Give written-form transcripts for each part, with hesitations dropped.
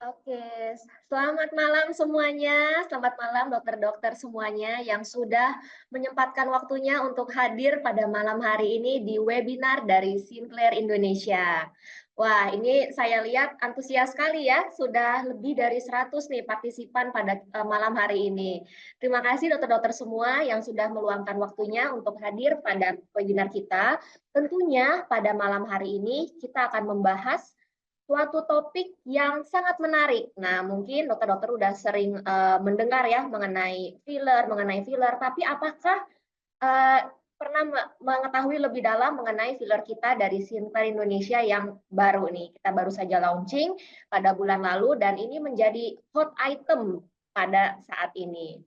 Oke, selamat malam semuanya. Selamat malam dokter-dokter semuanya yang sudah menyempatkan waktunya untuk hadir pada malam hari ini di webinar dari Sinclair Indonesia. Wah, ini saya lihat antusias sekali ya, sudah lebih dari 100 nih partisipan pada malam hari ini. Terima kasih dokter-dokter semua yang sudah meluangkan waktunya untuk hadir pada webinar kita. Tentunya pada malam hari ini kita akan membahas suatu topik yang sangat menarik. Nah, mungkin dokter-dokter udah sering mendengar ya mengenai filler, tapi apakah uh, pernah mengetahui lebih dalam mengenai filler kita dari Sinclair Indonesia yang baru nih? Kita baru saja launching pada bulan lalu dan ini menjadi hot item pada saat ini.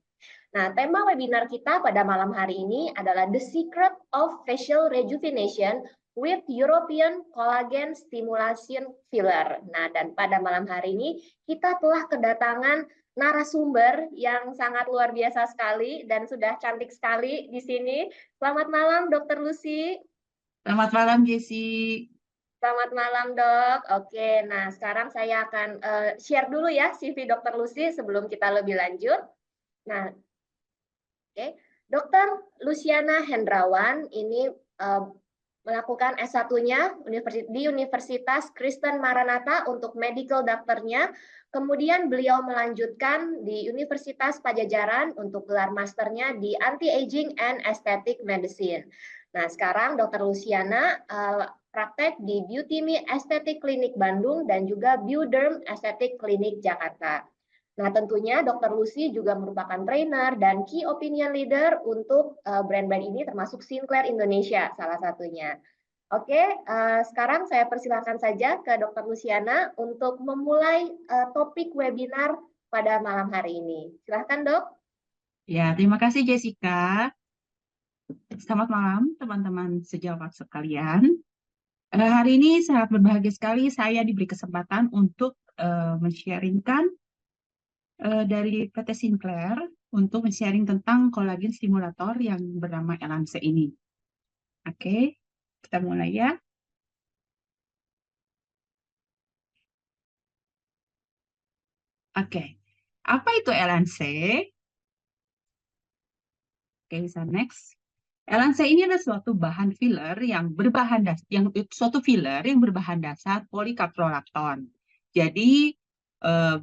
Nah, tema webinar kita pada malam hari ini adalah The Secret of Facial Rejuvenation with European Collagen Stimulation Filler. Nah, dan pada malam hari ini kita telah kedatangan narasumber yang sangat luar biasa sekali dan sudah cantik sekali di sini. Selamat malam, Dr. Lucy. Selamat malam, Jesse. Selamat malam, Dok. Oke, nah sekarang saya akan share dulu ya CV Dr. Lucy sebelum kita lebih lanjut. Nah, oke, Dr. Luciana Hendrawan ini melakukan S1-nya di Universitas Kristen Maranatha untuk medical doctor-nya. Kemudian beliau melanjutkan di Universitas Pajajaran untuk gelar masternya di Anti-Aging and Aesthetic Medicine. Nah, sekarang Dr. Luciana praktek di Beauty Me Aesthetic Clinic Bandung dan juga Bioderm Aesthetic Clinic Jakarta. Nah, tentunya Dr. Lucy juga merupakan trainer dan key opinion leader untuk brand-brand ini termasuk Sinclair Indonesia salah satunya. Oke, sekarang saya persilakan saja ke Dr. Luciana untuk memulai topik webinar pada malam hari ini. Silahkan, Dok. Ya, terima kasih, Jessica. Selamat malam, teman-teman sejawat sekalian. Hari ini sangat berbahagia sekali saya diberi kesempatan untuk men-sharingkan dari PT Sinclair untuk men-sharing tentang kolagen stimulator yang bernama Elance ini. Oke, kita mulai ya. Oke, apa itu Elance? Oke, bisa next. Elance ini adalah suatu bahan filler yang suatu filler yang berbahan dasar polikaprolakton. Jadi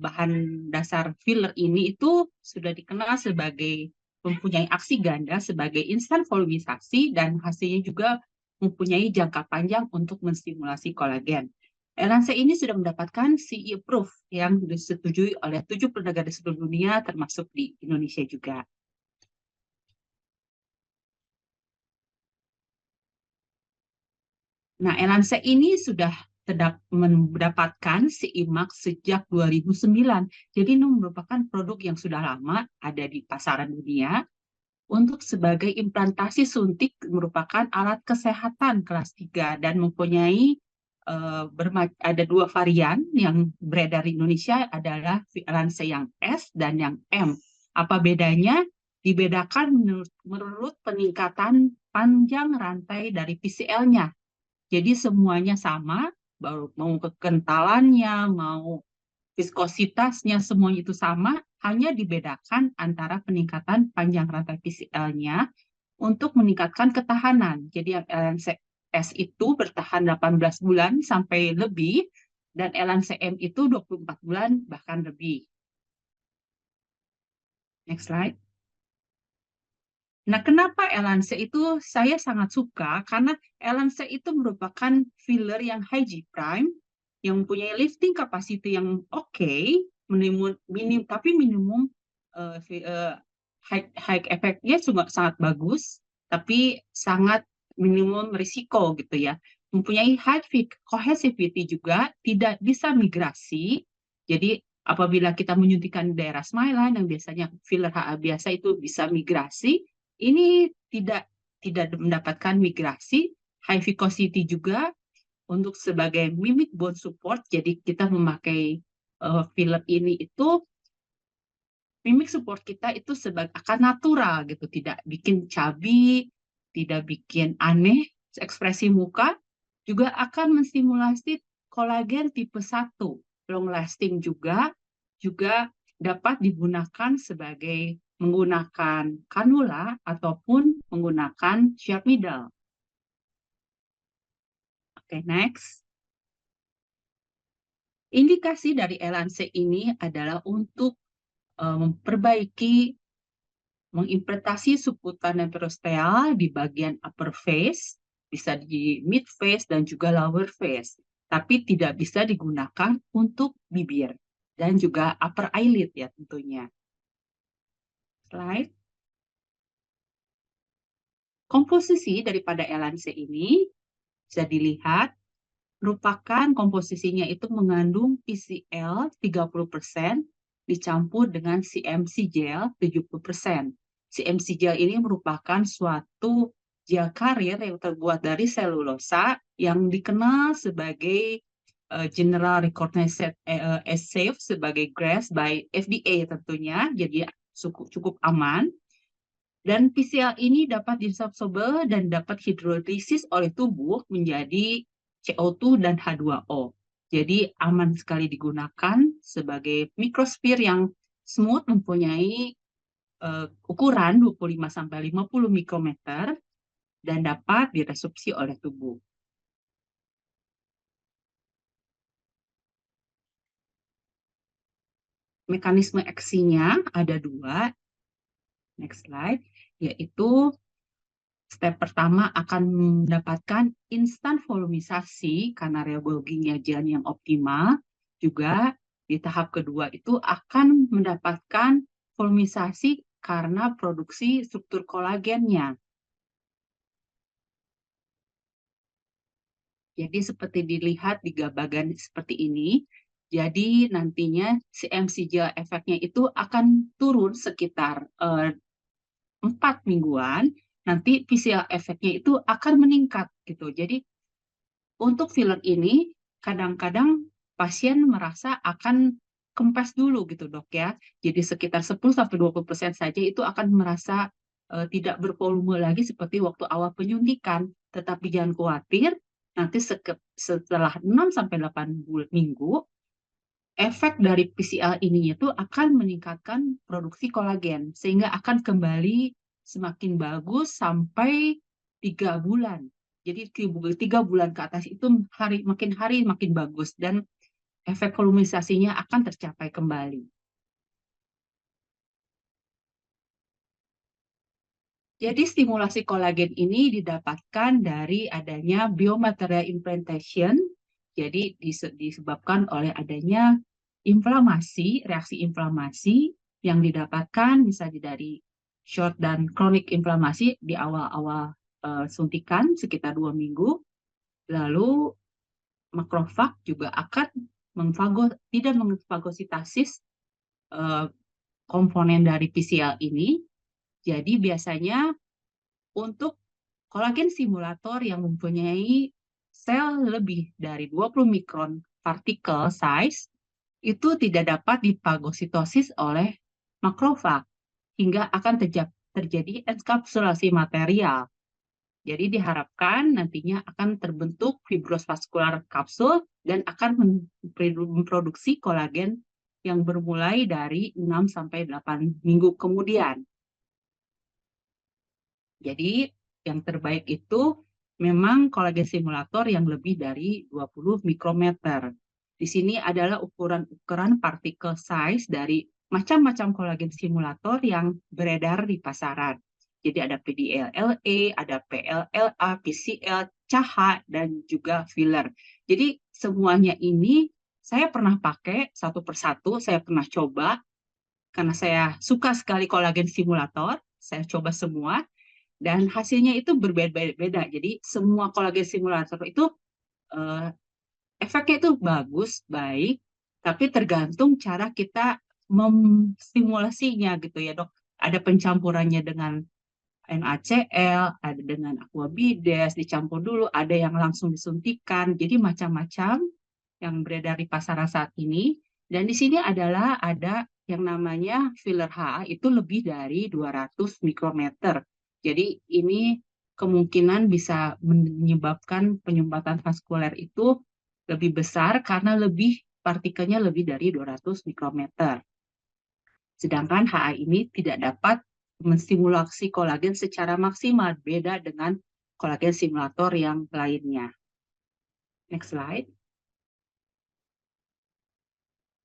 bahan dasar filler ini itu sudah dikenal sebagai mempunyai aksi ganda sebagai instan volumisasi dan hasilnya juga mempunyai jangka panjang untuk menstimulasi kolagen. Elance ini sudah mendapatkan CE Proof yang disetujui oleh 70 negara di seluruh dunia termasuk di Indonesia juga. Nah, Elance ini sudah mendapatkan CE Mark sejak 2009. Jadi ini merupakan produk yang sudah lama ada di pasaran dunia. Untuk sebagai implantasi suntik merupakan alat kesehatan kelas 3 dan mempunyai ada 2 varian yang beredar di Indonesia adalah Elance yang S dan yang M. Apa bedanya? Dibedakan menurut peningkatan panjang rantai dari PCL-nya. Jadi semuanya sama, mau kekentalannya, mau viskositasnya, semuanya itu sama, hanya dibedakan antara peningkatan panjang rantai PCL-nya untuk meningkatkan ketahanan. Jadi yang LNCS itu bertahan 18 bulan sampai lebih, dan LNCM itu 24 bulan bahkan lebih. Next slide. Nah, kenapa Elance itu saya sangat suka? Karena Elance itu merupakan filler yang high G prime, yang mempunyai lifting capacity yang oke, tapi minimum high efeknya juga sangat bagus, tapi sangat minimum risiko gitu ya. Mempunyai high cohesivity juga, tidak bisa migrasi. Jadi apabila kita menyuntikkan daerah smileline yang biasanya filler HA biasa itu bisa migrasi, ini tidak mendapatkan migrasi. High viscosity juga untuk sebagai mimic bone support. Jadi kita memakai filler ini itu mimic support kita itu akan natural gitu, tidak bikin cabi, tidak bikin aneh ekspresi muka, juga akan menstimulasi kolagen tipe 1 long lasting juga dapat digunakan sebagai menggunakan kanula ataupun menggunakan sharp needle. Oke, next. Indikasi dari LNC ini adalah untuk memperbaiki, mengimplementasi subkutan dan periosteal di bagian upper face, bisa di mid face dan juga lower face, tapi tidak bisa digunakan untuk bibir dan juga upper eyelid ya tentunya. Slide. Komposisi daripada LNC ini bisa dilihat merupakan komposisinya itu mengandung PCl 30% dicampur dengan CMC gel 70%. CMC gel ini merupakan suatu gel karir yang terbuat dari selulosa yang dikenal sebagai General Recognized as safe sebagai GRAS by FDA tentunya, jadi cukup aman. Dan PCl ini dapat diabsorbe dan dapat hidrolisis oleh tubuh menjadi CO2 dan H2O. Jadi aman sekali digunakan sebagai mikrosphere yang smooth, mempunyai ukuran 25-50 mikrometer dan dapat diresorpsi oleh tubuh. Mekanisme aksinya ada dua. Next slide, yaitu step pertama akan mendapatkan instan volumisasi karena reabsorbingnya jalan yang optimal. Juga di tahap kedua itu akan mendapatkan volumisasi karena produksi struktur kolagennya. Jadi seperti dilihat di bagian seperti ini, jadi nantinya CMC gel efeknya itu akan turun sekitar 4 mingguan, nanti PCl efeknya itu akan meningkat gitu. Jadi untuk filler ini kadang-kadang pasien merasa akan kempes dulu gitu dok ya. Jadi sekitar 10-20% saja itu akan merasa tidak bervolume lagi seperti waktu awal penyuntikan. Tetapi jangan khawatir, nanti setelah 6-8 minggu, efek dari PCl ini itu akan meningkatkan produksi kolagen sehingga akan kembali semakin bagus sampai 3 bulan. Jadi 3 bulan ke atas itu makin hari makin bagus dan efek volumisasinya akan tercapai kembali. Jadi stimulasi kolagen ini didapatkan dari adanya biomaterial implantation. Jadi disebabkan oleh adanya inflamasi, reaksi inflamasi yang didapatkan bisa dari short dan chronic inflamasi di awal-awal suntikan sekitar 2 minggu. Lalu makrofag juga akan tidak mengfagositasis komponen dari PCl ini. Jadi biasanya untuk kolagen simulator yang mempunyai sel lebih dari 20 mikron partikel size itu tidak dapat difagositosis oleh makrofag hingga akan terjadi enkapsulasi material. Jadi diharapkan nantinya akan terbentuk fibros vaskular kapsul dan akan memproduksi kolagen yang bermulai dari 6-8 minggu kemudian. Jadi yang terbaik itu memang kolagen simulator yang lebih dari 20 mikrometer. Di sini adalah ukuran partikel size dari macam-macam kolagen simulator yang beredar di pasaran. Jadi ada PDLLA, ada PLLA, PCL, CAHA, dan juga filler. Jadi semuanya ini saya pernah pakai satu persatu, saya pernah coba, karena saya suka sekali kolagen simulator, saya coba semua, dan hasilnya itu berbeda-beda. Jadi semua kolagen simulator itu efeknya itu bagus, baik, tapi tergantung cara kita memstimulasinya gitu ya dok. Ada pencampurannya dengan NaCl, ada dengan aquabides, dicampur dulu, ada yang langsung disuntikan. Jadi macam-macam yang beredar di pasaran saat ini. Dan di sini ada yang namanya filler HA itu lebih dari 200 mikrometer. Jadi ini kemungkinan bisa menyebabkan penyumbatan vaskuler itu lebih besar karena lebih partikelnya lebih dari 200 mikrometer. Sedangkan HA ini tidak dapat menstimulasi kolagen secara maksimal, beda dengan kolagen simulator yang lainnya. Next slide.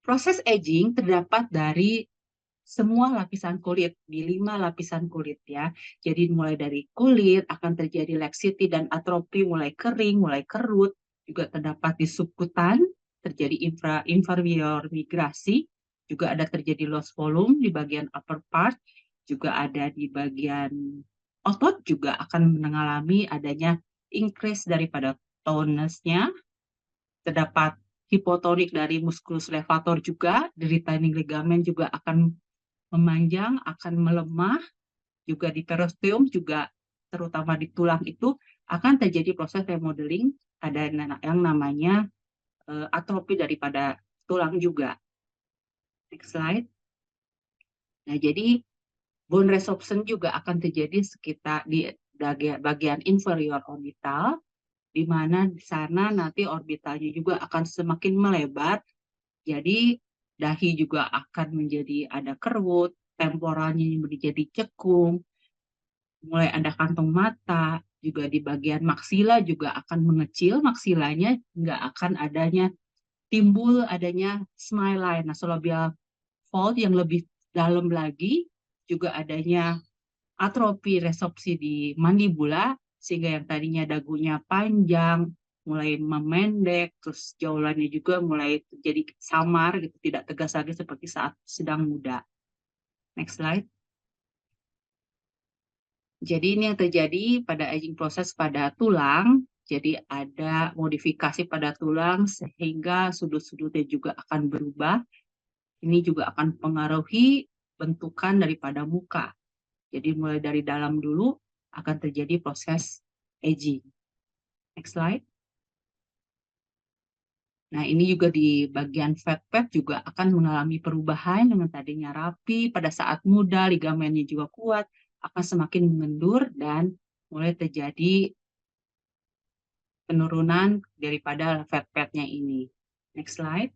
Proses aging terdapat dari semua lapisan kulit, di 5 lapisan kulit ya. Jadi mulai dari kulit akan terjadi laksiti dan atrofi, mulai kering, mulai kerut, juga terdapat di subkutan, terjadi inferior migrasi, juga ada terjadi loss volume di bagian upper part, juga ada di bagian otot juga akan mengalami adanya increase daripada tonusnya, terdapat hipotonik dari musculus levator juga, di retaining ligament juga akan memanjang, akan melemah, juga di periosteum juga terutama di tulang itu akan terjadi proses remodeling, ada yang namanya atrofi daripada tulang juga. Next slide. Nah, jadi bone resorption juga akan terjadi sekitar di bagian inferior orbital, di mana di sana nanti orbitalnya juga akan semakin melebar. Jadi dahi juga akan menjadi ada kerut, temporalnya menjadi cekung, mulai ada kantung mata, juga di bagian maksila juga akan mengecil, maksilanya nggak akan timbul adanya smile line, nasolabial fold yang lebih dalam lagi, juga adanya atrofi resopsi di mandibula, sehingga yang tadinya dagunya panjang, mulai memendek, terus jaulannya juga mulai jadi samar, gitu, tidak tegas lagi seperti saat sedang muda. Next slide. Jadi ini yang terjadi pada aging proses pada tulang, jadi ada modifikasi pada tulang sehingga sudut-sudutnya juga akan berubah. Ini juga akan mempengaruhi bentukan daripada muka. Jadi mulai dari dalam dulu akan terjadi proses aging. Next slide. Nah, ini juga di bagian fat pad juga akan mengalami perubahan dengan tadinya rapi, pada saat muda ligamennya juga kuat, akan semakin mengendur dan mulai terjadi penurunan daripada fat pad-nya ini. Next slide.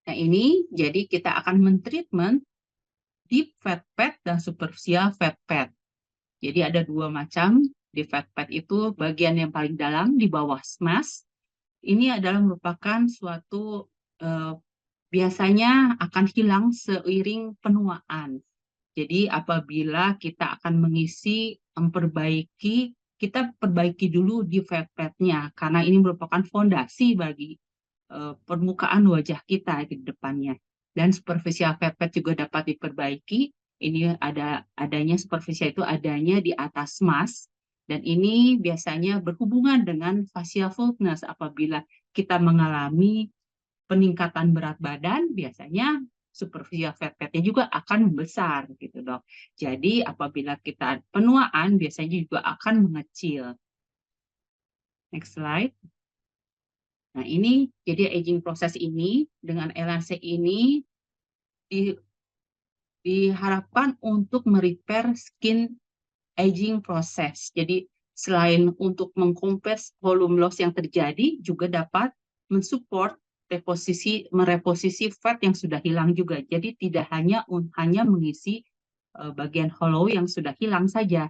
Nah, ini jadi kita akan mentreatment deep fat pad dan superficial fat pad. Jadi ada 2 macam di fat pad itu, bagian yang paling dalam di bawah SMAS. Ini adalah merupakan suatu biasanya akan hilang seiring penuaan. Jadi apabila kita akan memperbaiki, kita perbaiki dulu di fat pad-nya karena ini merupakan fondasi bagi permukaan wajah kita di depannya. Dan superficial fat pad juga dapat diperbaiki. Ini adanya superficial itu adanya di atas mask, dan ini biasanya berhubungan dengan facial fullness. Apabila kita mengalami peningkatan berat badan, biasanya superficial fat pad-nya juga akan membesar gitu, Dok. Jadi apabila kita penuaan biasanya juga akan mengecil. Next slide. Nah, ini jadi aging proses ini dengan LNC ini diharapkan untuk merepair skin aging proses. Jadi selain untuk mengkompres volume loss yang terjadi, juga dapat mensupport mereposisi fat yang sudah hilang juga. Jadi tidak hanya mengisi bagian hollow yang sudah hilang saja.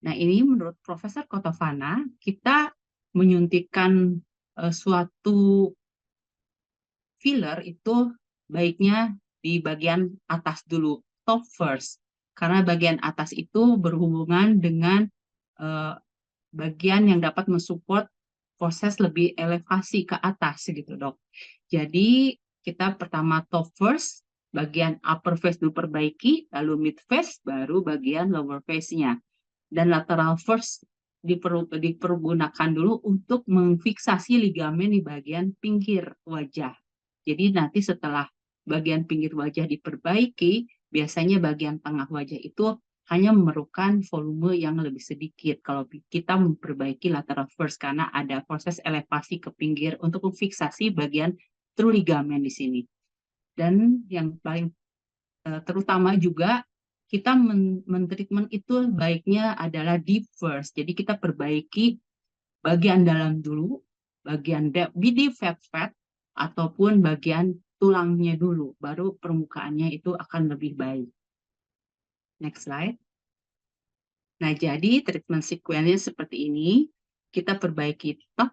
Nah, ini menurut Profesor Kotovana, kita menyuntikkan suatu filler itu baiknya di bagian atas dulu, top first. Karena bagian atas itu berhubungan dengan bagian yang dapat mensupport proses lebih elevasi ke atas gitu, Dok. Jadi kita pertama top first, bagian upper face dulu perbaiki, lalu mid face, baru bagian lower face-nya. Dan lateral first dipergunakan dulu untuk memfiksasi ligamen di bagian pinggir wajah. Jadi nanti setelah bagian pinggir wajah diperbaiki, biasanya bagian tengah wajah itu hanya memerlukan volume yang lebih sedikit kalau kita memperbaiki lateral first, karena ada proses elevasi ke pinggir untuk memfiksasi bagian true ligamen di sini. Dan yang paling terutama juga kita men-treatment itu baiknya adalah deep first. Jadi kita perbaiki bagian dalam dulu, bagian deep fat ataupun bagian tulangnya dulu, baru permukaannya itu akan lebih baik. Next slide. Nah, jadi treatment sequence seperti ini. Kita perbaiki top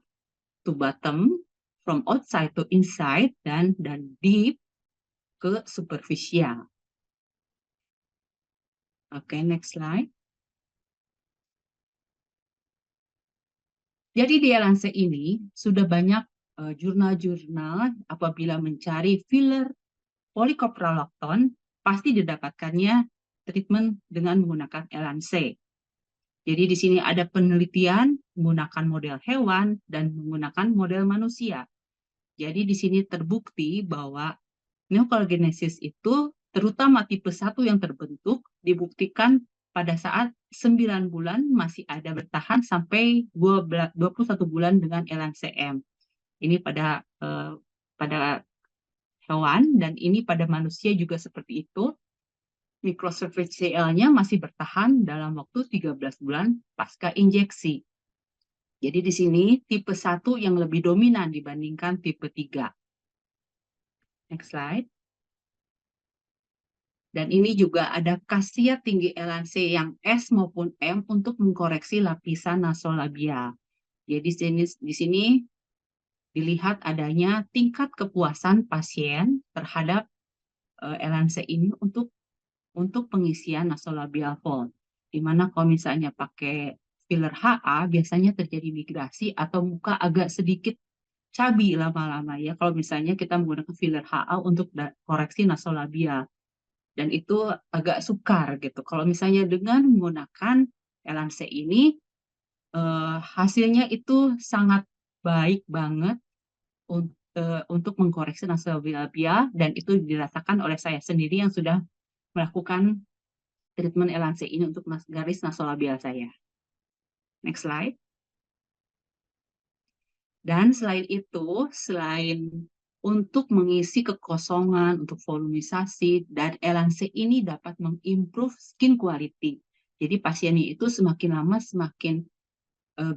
to bottom, from outside to inside, dan deep ke superficial. Oke, next slide. Jadi di Lancet ini sudah banyak jurnal-jurnal apabila mencari filler policoprolacton, pasti didapatkannya treatment dengan menggunakan Lancet. Jadi di sini ada penelitian menggunakan model hewan dan menggunakan model manusia. Jadi di sini terbukti bahwa neocollagenesis itu terutama tipe 1 yang terbentuk dibuktikan pada saat 9 bulan masih ada bertahan sampai 21 bulan dengan LNCM. Ini pada hewan dan ini pada manusia juga seperti itu. Microsurface CL-nya masih bertahan dalam waktu 13 bulan pasca injeksi. Jadi di sini tipe 1 yang lebih dominan dibandingkan tipe 3. Next slide. Dan ini juga ada khasiat tinggi LNC yang S maupun M untuk mengkoreksi lapisan nasolabial. Jadi di sini dilihat adanya tingkat kepuasan pasien terhadap LNC ini untuk pengisian nasolabial fold. Di mana kalau misalnya pakai filler HA biasanya terjadi migrasi atau muka agak sedikit cabi lama-lama ya. Kalau misalnya kita menggunakan filler HA untuk koreksi nasolabial. Dan itu agak sukar gitu. Kalau misalnya dengan menggunakan LNC ini, hasilnya itu sangat baik banget untuk mengkoreksi nasolabial dan itu dirasakan oleh saya sendiri yang sudah melakukan treatment LNC ini untuk garis nasolabial saya. Next slide. Dan selain itu, selain untuk mengisi kekosongan, untuk volumisasi, dan LNC ini dapat mengimprove skin quality. Jadi pasiennya itu semakin lama semakin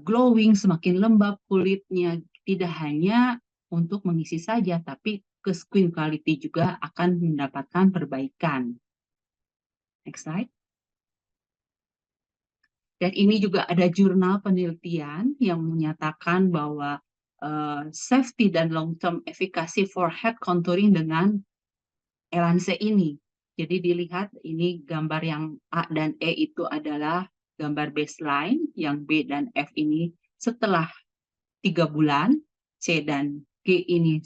glowing, semakin lembab kulitnya. Tidak hanya untuk mengisi saja, tapi ke skin quality juga akan mendapatkan perbaikan. Next slide. Dan ini juga ada jurnal penelitian yang menyatakan bahwa safety dan long-term efficacy for head contouring dengan LNC ini. Jadi dilihat ini gambar yang A dan E itu adalah gambar baseline, yang B dan F ini setelah 3 bulan, C dan G ini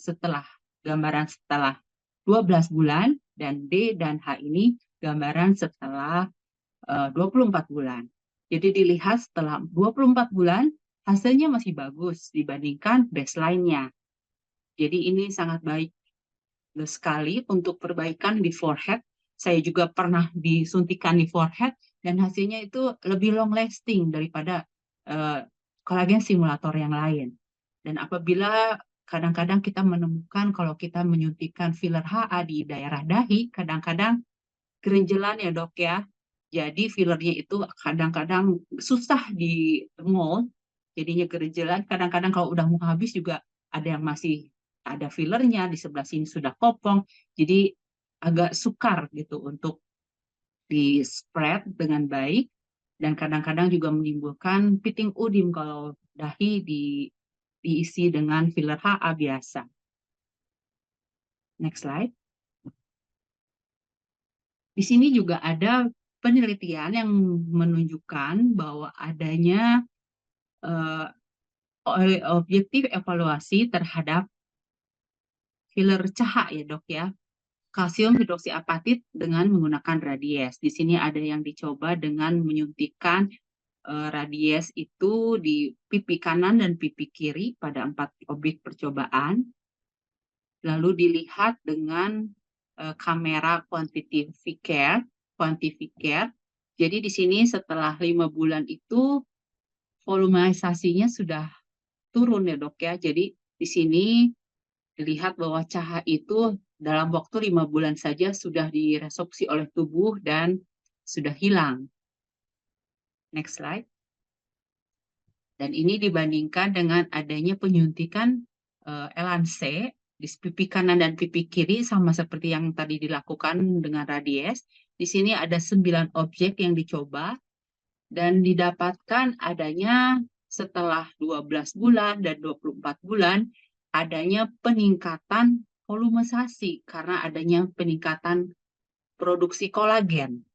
gambaran setelah 12 bulan, dan D dan H ini gambaran setelah 24 bulan. Jadi dilihat setelah 24 bulan, hasilnya masih bagus dibandingkan baseline-nya. Jadi ini sangat baik sekali untuk perbaikan di forehead. Saya juga pernah disuntikan di forehead, dan hasilnya itu lebih long lasting daripada kolagen simulator yang lain. Dan apabila kadang-kadang kita menemukan kalau kita menyuntikkan filler HA di daerah dahi, kadang-kadang kerenjelan ya dok ya. Jadi fillernya itu kadang-kadang susah di mold, jadinya kerenjelan. Kadang-kadang kalau udah mau habis juga ada yang masih ada fillernya, di sebelah sini sudah kopong. Jadi agak sukar gitu untuk di spread dengan baik. Dan kadang-kadang juga menimbulkan piting udim kalau dahi diisi dengan filler HA biasa. Next slide. Di sini juga ada penelitian yang menunjukkan bahwa adanya objektif evaluasi terhadap filler CAHA ya dok ya, kalsium hidroksiapatit dengan menggunakan radies. Di sini ada yang dicoba dengan menyuntikkan radies itu di pipi kanan dan pipi kiri pada 4 objek percobaan. Lalu dilihat dengan kamera quantifier. Jadi di sini setelah 5 bulan itu volumisasinya sudah turun ya dok ya. Jadi di sini dilihat bahwa CAHA itu dalam waktu 5 bulan saja sudah diresorpsi oleh tubuh dan sudah hilang. Next slide. Dan ini dibandingkan dengan adanya penyuntikan Elance di pipi kanan dan pipi kiri sama seperti yang tadi dilakukan dengan Radies. Di sini ada 9 objek yang dicoba dan didapatkan adanya setelah 12 bulan dan 24 bulan adanya peningkatan volumisasi karena adanya peningkatan produksi kolagen.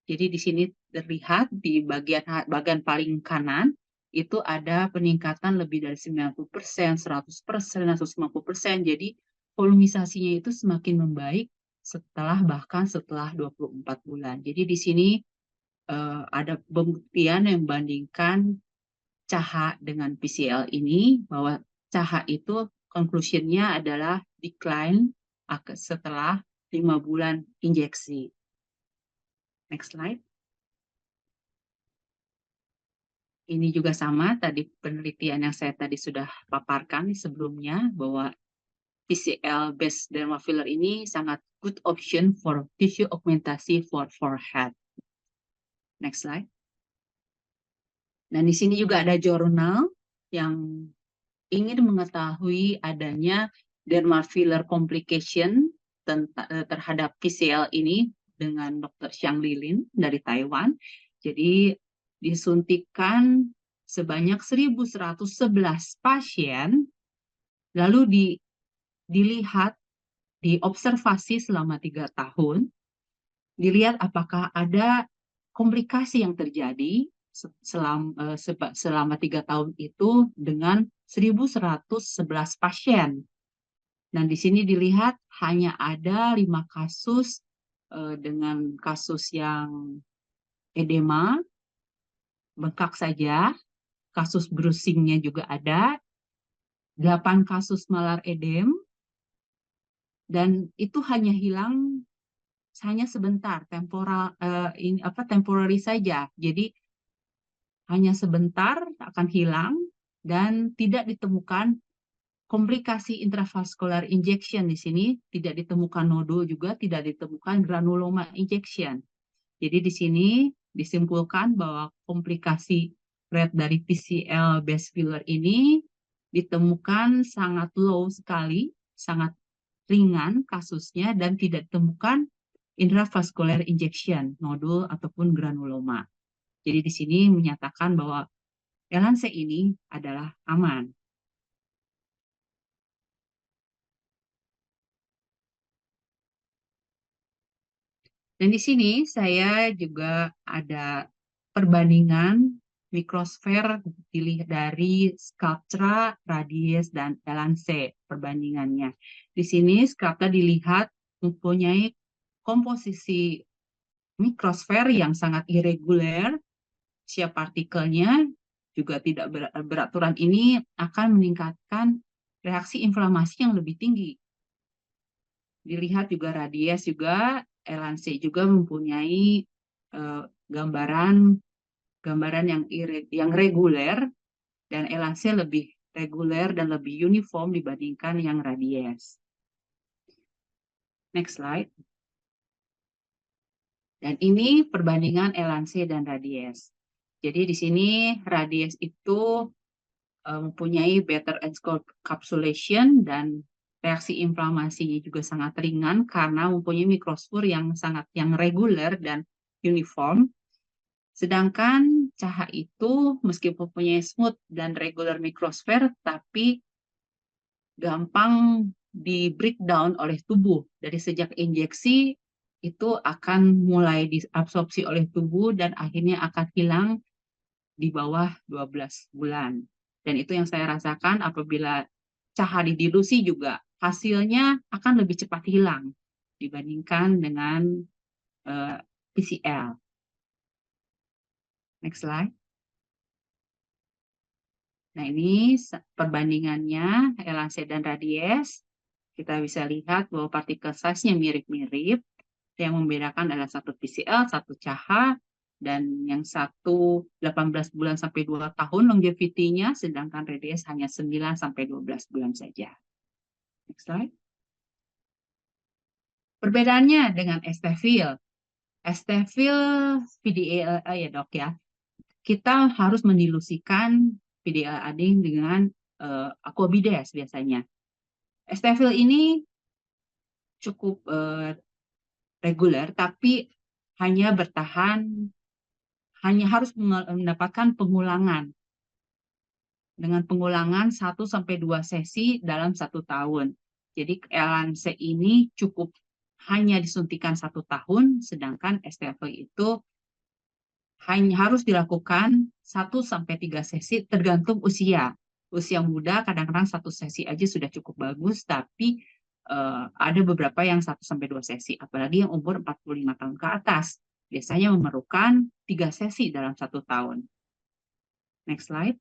Jadi di sini terlihat di bagian paling kanan itu ada peningkatan lebih dari 90%, 100%, 150%. Jadi volumisasinya itu semakin membaik bahkan setelah 24 bulan. Jadi di sini ada pembuktian yang membandingkan CAHA dengan PCL ini, bahwa CAHA itu conclusion-nya adalah decline setelah 5 bulan injeksi. Next slide. Ini juga sama, tadi penelitian yang saya tadi sudah paparkan sebelumnya, bahwa PCL-based dermal filler ini sangat good option for tissue augmentasi for forehead. Next slide. Dan di sini juga ada jurnal yang ingin mengetahui adanya dermal filler complication terhadap PCL ini dengan Dr. Xiang Lilin dari Taiwan. Jadi disuntikan sebanyak 1.111 pasien, lalu dilihat, diobservasi selama 3 tahun, dilihat apakah ada komplikasi yang terjadi selama 3 tahun itu dengan 1.111 pasien. Dan di sini dilihat hanya ada 5 kasus dengan kasus yang edema, bengkak saja, kasus bruisingnya juga ada, 8 kasus malar edem, dan itu hanya hilang hanya sebentar, temporary saja. Jadi hanya sebentar akan hilang dan tidak ditemukan komplikasi intravascular injection di sini, tidak ditemukan nodul juga, tidak ditemukan granuloma injection. Jadi di sini disimpulkan bahwa komplikasi rate dari PCL based filler ini ditemukan sangat low sekali, sangat ringan kasusnya, dan tidak ditemukan intravascular injection, nodul ataupun granuloma. Jadi di sini menyatakan bahwa Elance ini adalah aman. Dan di sini saya juga ada perbandingan mikrosfer dari Sculptra, Radies, dan Elance perbandingannya. Di sini Sculptra dilihat mempunyai komposisi mikrosfer yang sangat irregular, shear partikelnya juga tidak beraturan. Ini akan meningkatkan reaksi inflamasi yang lebih tinggi. Dilihat juga Radies juga, Elance juga mempunyai gambaran yang reguler, dan Elance lebih reguler dan lebih uniform dibandingkan yang Radies. Next slide. Dan ini perbandingan Elance dan Radies. Jadi di sini Radies itu mempunyai better encapsulation dan reaksi inflamasinya juga sangat ringan karena mempunyai mikrospor yang reguler dan uniform. Sedangkan CAHA itu meskipun punya smooth dan regular mikrosfer, tapi gampang di breakdown oleh tubuh. Dari sejak injeksi itu akan mulai diabsorpsi oleh tubuh dan akhirnya akan hilang di bawah 12 bulan. Dan itu yang saya rasakan apabila CAHA didilusi juga hasilnya akan lebih cepat hilang dibandingkan dengan PCL. Next slide. Nah, ini perbandingannya Elance dan Radies. Kita bisa lihat bahwa partikel size-nya mirip-mirip. Yang membedakan adalah satu PCL, satu CAHA, dan yang satu 18 bulan sampai 2 tahun longevity-nya, sedangkan Radies hanya 9 sampai 12 bulan saja. Next slide. Perbedaannya dengan Estevil. Estafil VDA ya dok ya, kita harus mendilusikan VDA ading dengan aquabides biasanya. Estafil ini cukup reguler, tapi hanya bertahan, hanya harus mendapatkan pengulangan. Dengan pengulangan 1-2 sesi dalam 1 tahun. Jadi LNC ini cukup hanya disuntikan 1 tahun, sedangkan STFL itu hanya harus dilakukan 1-3 sesi tergantung usia. Usia muda kadang-kadang 1 sesi aja sudah cukup bagus, tapi ada beberapa yang 1-2 sesi, apalagi yang umur 45 tahun ke atas. Biasanya memerlukan 3 sesi dalam 1 tahun. Next slide.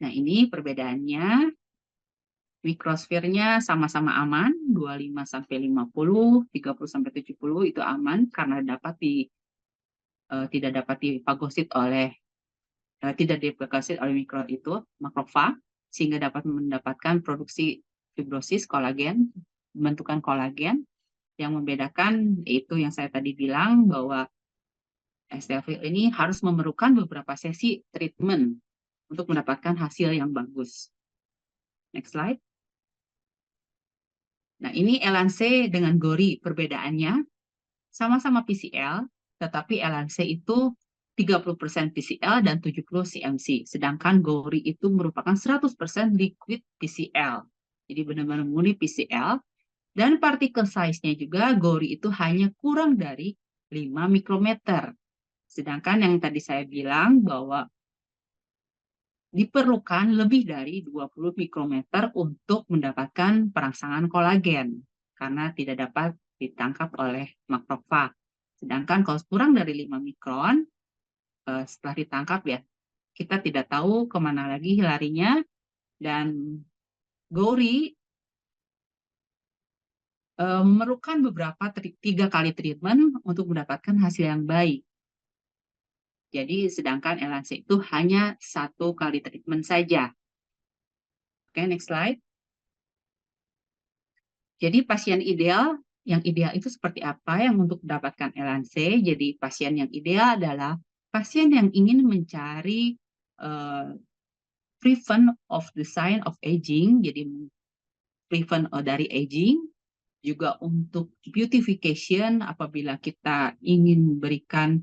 Nah, ini perbedaannya. Mikrosfernya sama-sama aman, 25-50, 30-70 itu aman karena tidak dapat difagosit oleh mikro itu, makrofag, sehingga dapat mendapatkan produksi fibrosis kolagen, pembentukan kolagen. Yang membedakan itu yang saya tadi bilang bahwa STFL ini harus memerlukan beberapa sesi treatment untuk mendapatkan hasil yang bagus. Next slide. Nah, ini LNC dengan GORI perbedaannya sama-sama PCL, tetapi LNC itu 30% PCL dan 70 CMC, sedangkan GORI itu merupakan 100% liquid PCL. Jadi benar-benar murni PCL, dan partikel size-nya juga GORI itu hanya kurang dari 5 mikrometer. Sedangkan yang tadi saya bilang bahwa diperlukan lebih dari 20 mikrometer untuk mendapatkan perangsangan kolagen karena tidak dapat ditangkap oleh makrofag. Sedangkan kalau kurang dari 5 mikron, setelah ditangkap ya, kita tidak tahu kemana lagi larinya, dan GORI memerlukan beberapa 3 kali treatment untuk mendapatkan hasil yang baik. Jadi sedangkan LNC itu hanya 1 kali treatment saja. Oke, next slide. Jadi pasien ideal, yang ideal itu seperti apa yang untuk mendapatkan LNC? Jadi pasien yang ideal adalah pasien yang ingin mencari prevent of the sign of aging, jadi prevent dari aging, juga untuk beautification apabila kita ingin memberikan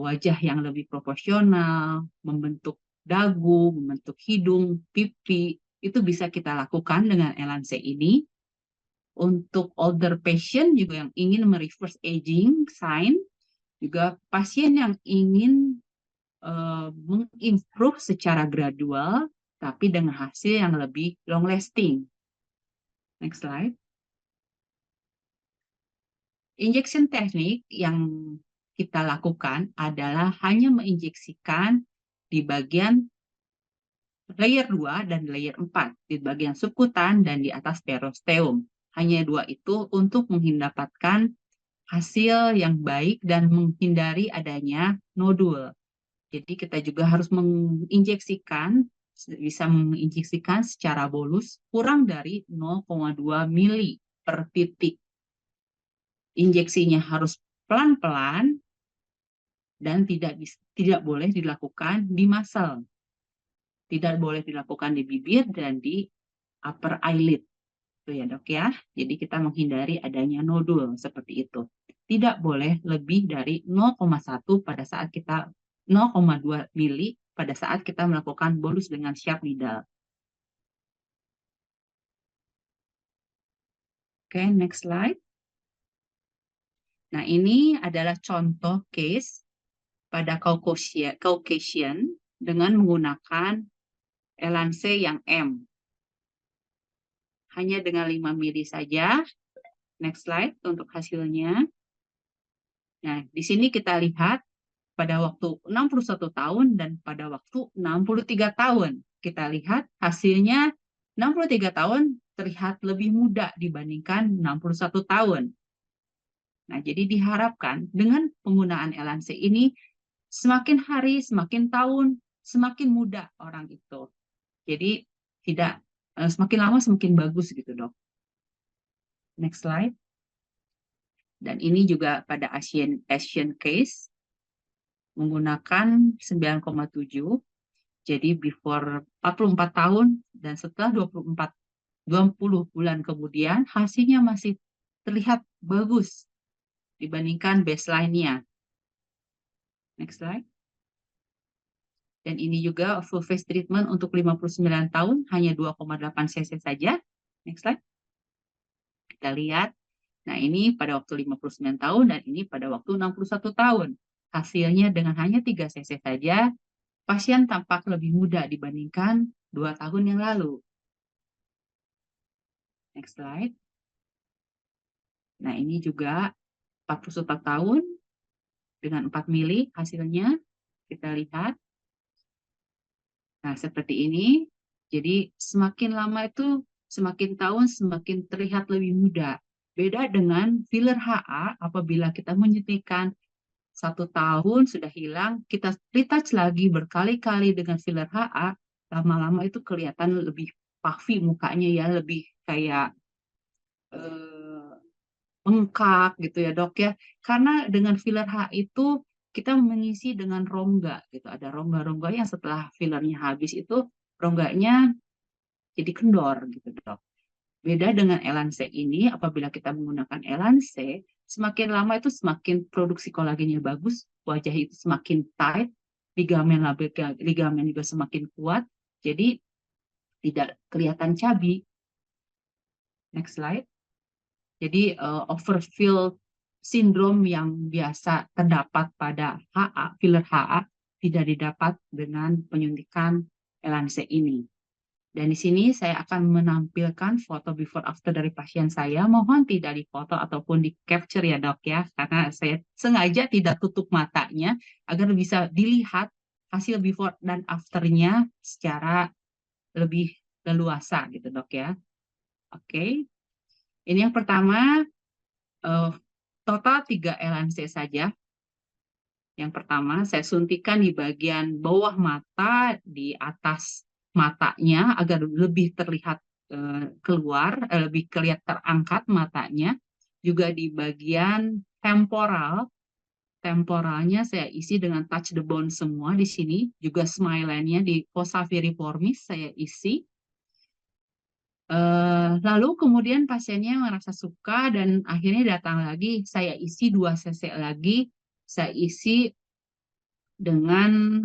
wajah yang lebih proporsional, membentuk dagu, membentuk hidung, pipi, itu bisa kita lakukan dengan LNC ini. Untuk older patient juga yang ingin mereverse aging sign, juga pasien yang ingin mengimprove secara gradual, tapi dengan hasil yang lebih long lasting. Next slide. Injection teknik yang kita lakukan adalah hanya menginjeksikan di bagian layer 2 dan layer 4, di bagian subkutan dan di atas periosteum. Hanya 2 itu untuk mendapatkan hasil yang baik dan menghindari adanya nodul. Jadi kita juga harus bisa menginjeksikan secara bolus kurang dari 0,2 mili per titik. Injeksinya harus pelan-pelan dan tidak boleh dilakukan di muscle. Tidak boleh dilakukan di bibir dan di upper eyelid. Itu ya dok ya. Jadi kita menghindari adanya nodul seperti itu. Tidak boleh lebih dari 0,1 pada saat kita 0,2 mili pada saat kita melakukan bolus dengan sharp needle. Oke, next slide. Nah, ini adalah contoh case pada Caucasian dengan menggunakan LNC yang M. Hanya dengan 5 mili saja. Next slide untuk hasilnya. Nah, di sini kita lihat pada waktu 61 tahun dan pada waktu 63 tahun. Kita lihat hasilnya 63 tahun terlihat lebih muda dibandingkan 61 tahun. Nah, jadi diharapkan dengan penggunaan LNC ini semakin hari, semakin tahun, semakin muda orang itu. Jadi tidak semakin lama semakin bagus gitu, dok. Next slide. Dan ini juga pada Asian case menggunakan 9,7. Jadi before 44 tahun dan setelah 20 bulan kemudian hasilnya masih terlihat bagus dibandingkan baseline-nya. Next slide. Dan ini juga full face treatment untuk 59 tahun hanya 2,8 cc saja. Next slide. Kita lihat. Nah, ini pada waktu 59 tahun dan ini pada waktu 61 tahun. Hasilnya dengan hanya 3 cc saja, pasien tampak lebih muda dibandingkan 2 tahun yang lalu. Next slide. Nah, ini juga 41 tahun dengan 4 mili hasilnya. Kita lihat. Nah, seperti ini. Jadi, semakin lama itu, semakin tahun semakin terlihat lebih muda. Beda dengan filler HA, apabila kita menyuntikkan 1 tahun sudah hilang, kita retouch lagi berkali-kali dengan filler HA, lama-lama itu kelihatan lebih puffy mukanya ya, lebih kayak bengkak gitu ya dok ya. Karena dengan filler HA itu kita mengisi dengan rongga gitu. Ada rongga-rongga yang setelah fillernya habis itu rongganya jadi kendor gitu dok. Beda dengan Elance ini, apabila kita menggunakan Elance, semakin lama itu semakin produksi kolagennya bagus, wajah itu semakin tight, ligamen juga semakin kuat, jadi tidak kelihatan cabi. Next slide. Jadi overfill syndrome yang biasa terdapat pada HA, filler HA, tidak didapat dengan penyuntikan Elance ini. Dan di sini saya akan menampilkan foto before after dari pasien saya. Mohon tidak difoto ataupun di capture ya dok ya, karena saya sengaja tidak tutup matanya agar bisa dilihat hasil before dan afternya secara lebih leluasa gitu dok ya. Oke, ini yang pertama, total 3 LNC saja. Yang pertama saya suntikan di bagian bawah mata, di atas matanya agar lebih terlihat keluar, lebih kelihatan terangkat matanya. Juga di bagian temporal, temporalnya saya isi dengan touch the bone semua di sini. Juga smile line-nya di fossa viriformis saya isi. Lalu kemudian pasiennya merasa suka dan akhirnya datang lagi, saya isi 2 cc lagi, saya isi dengan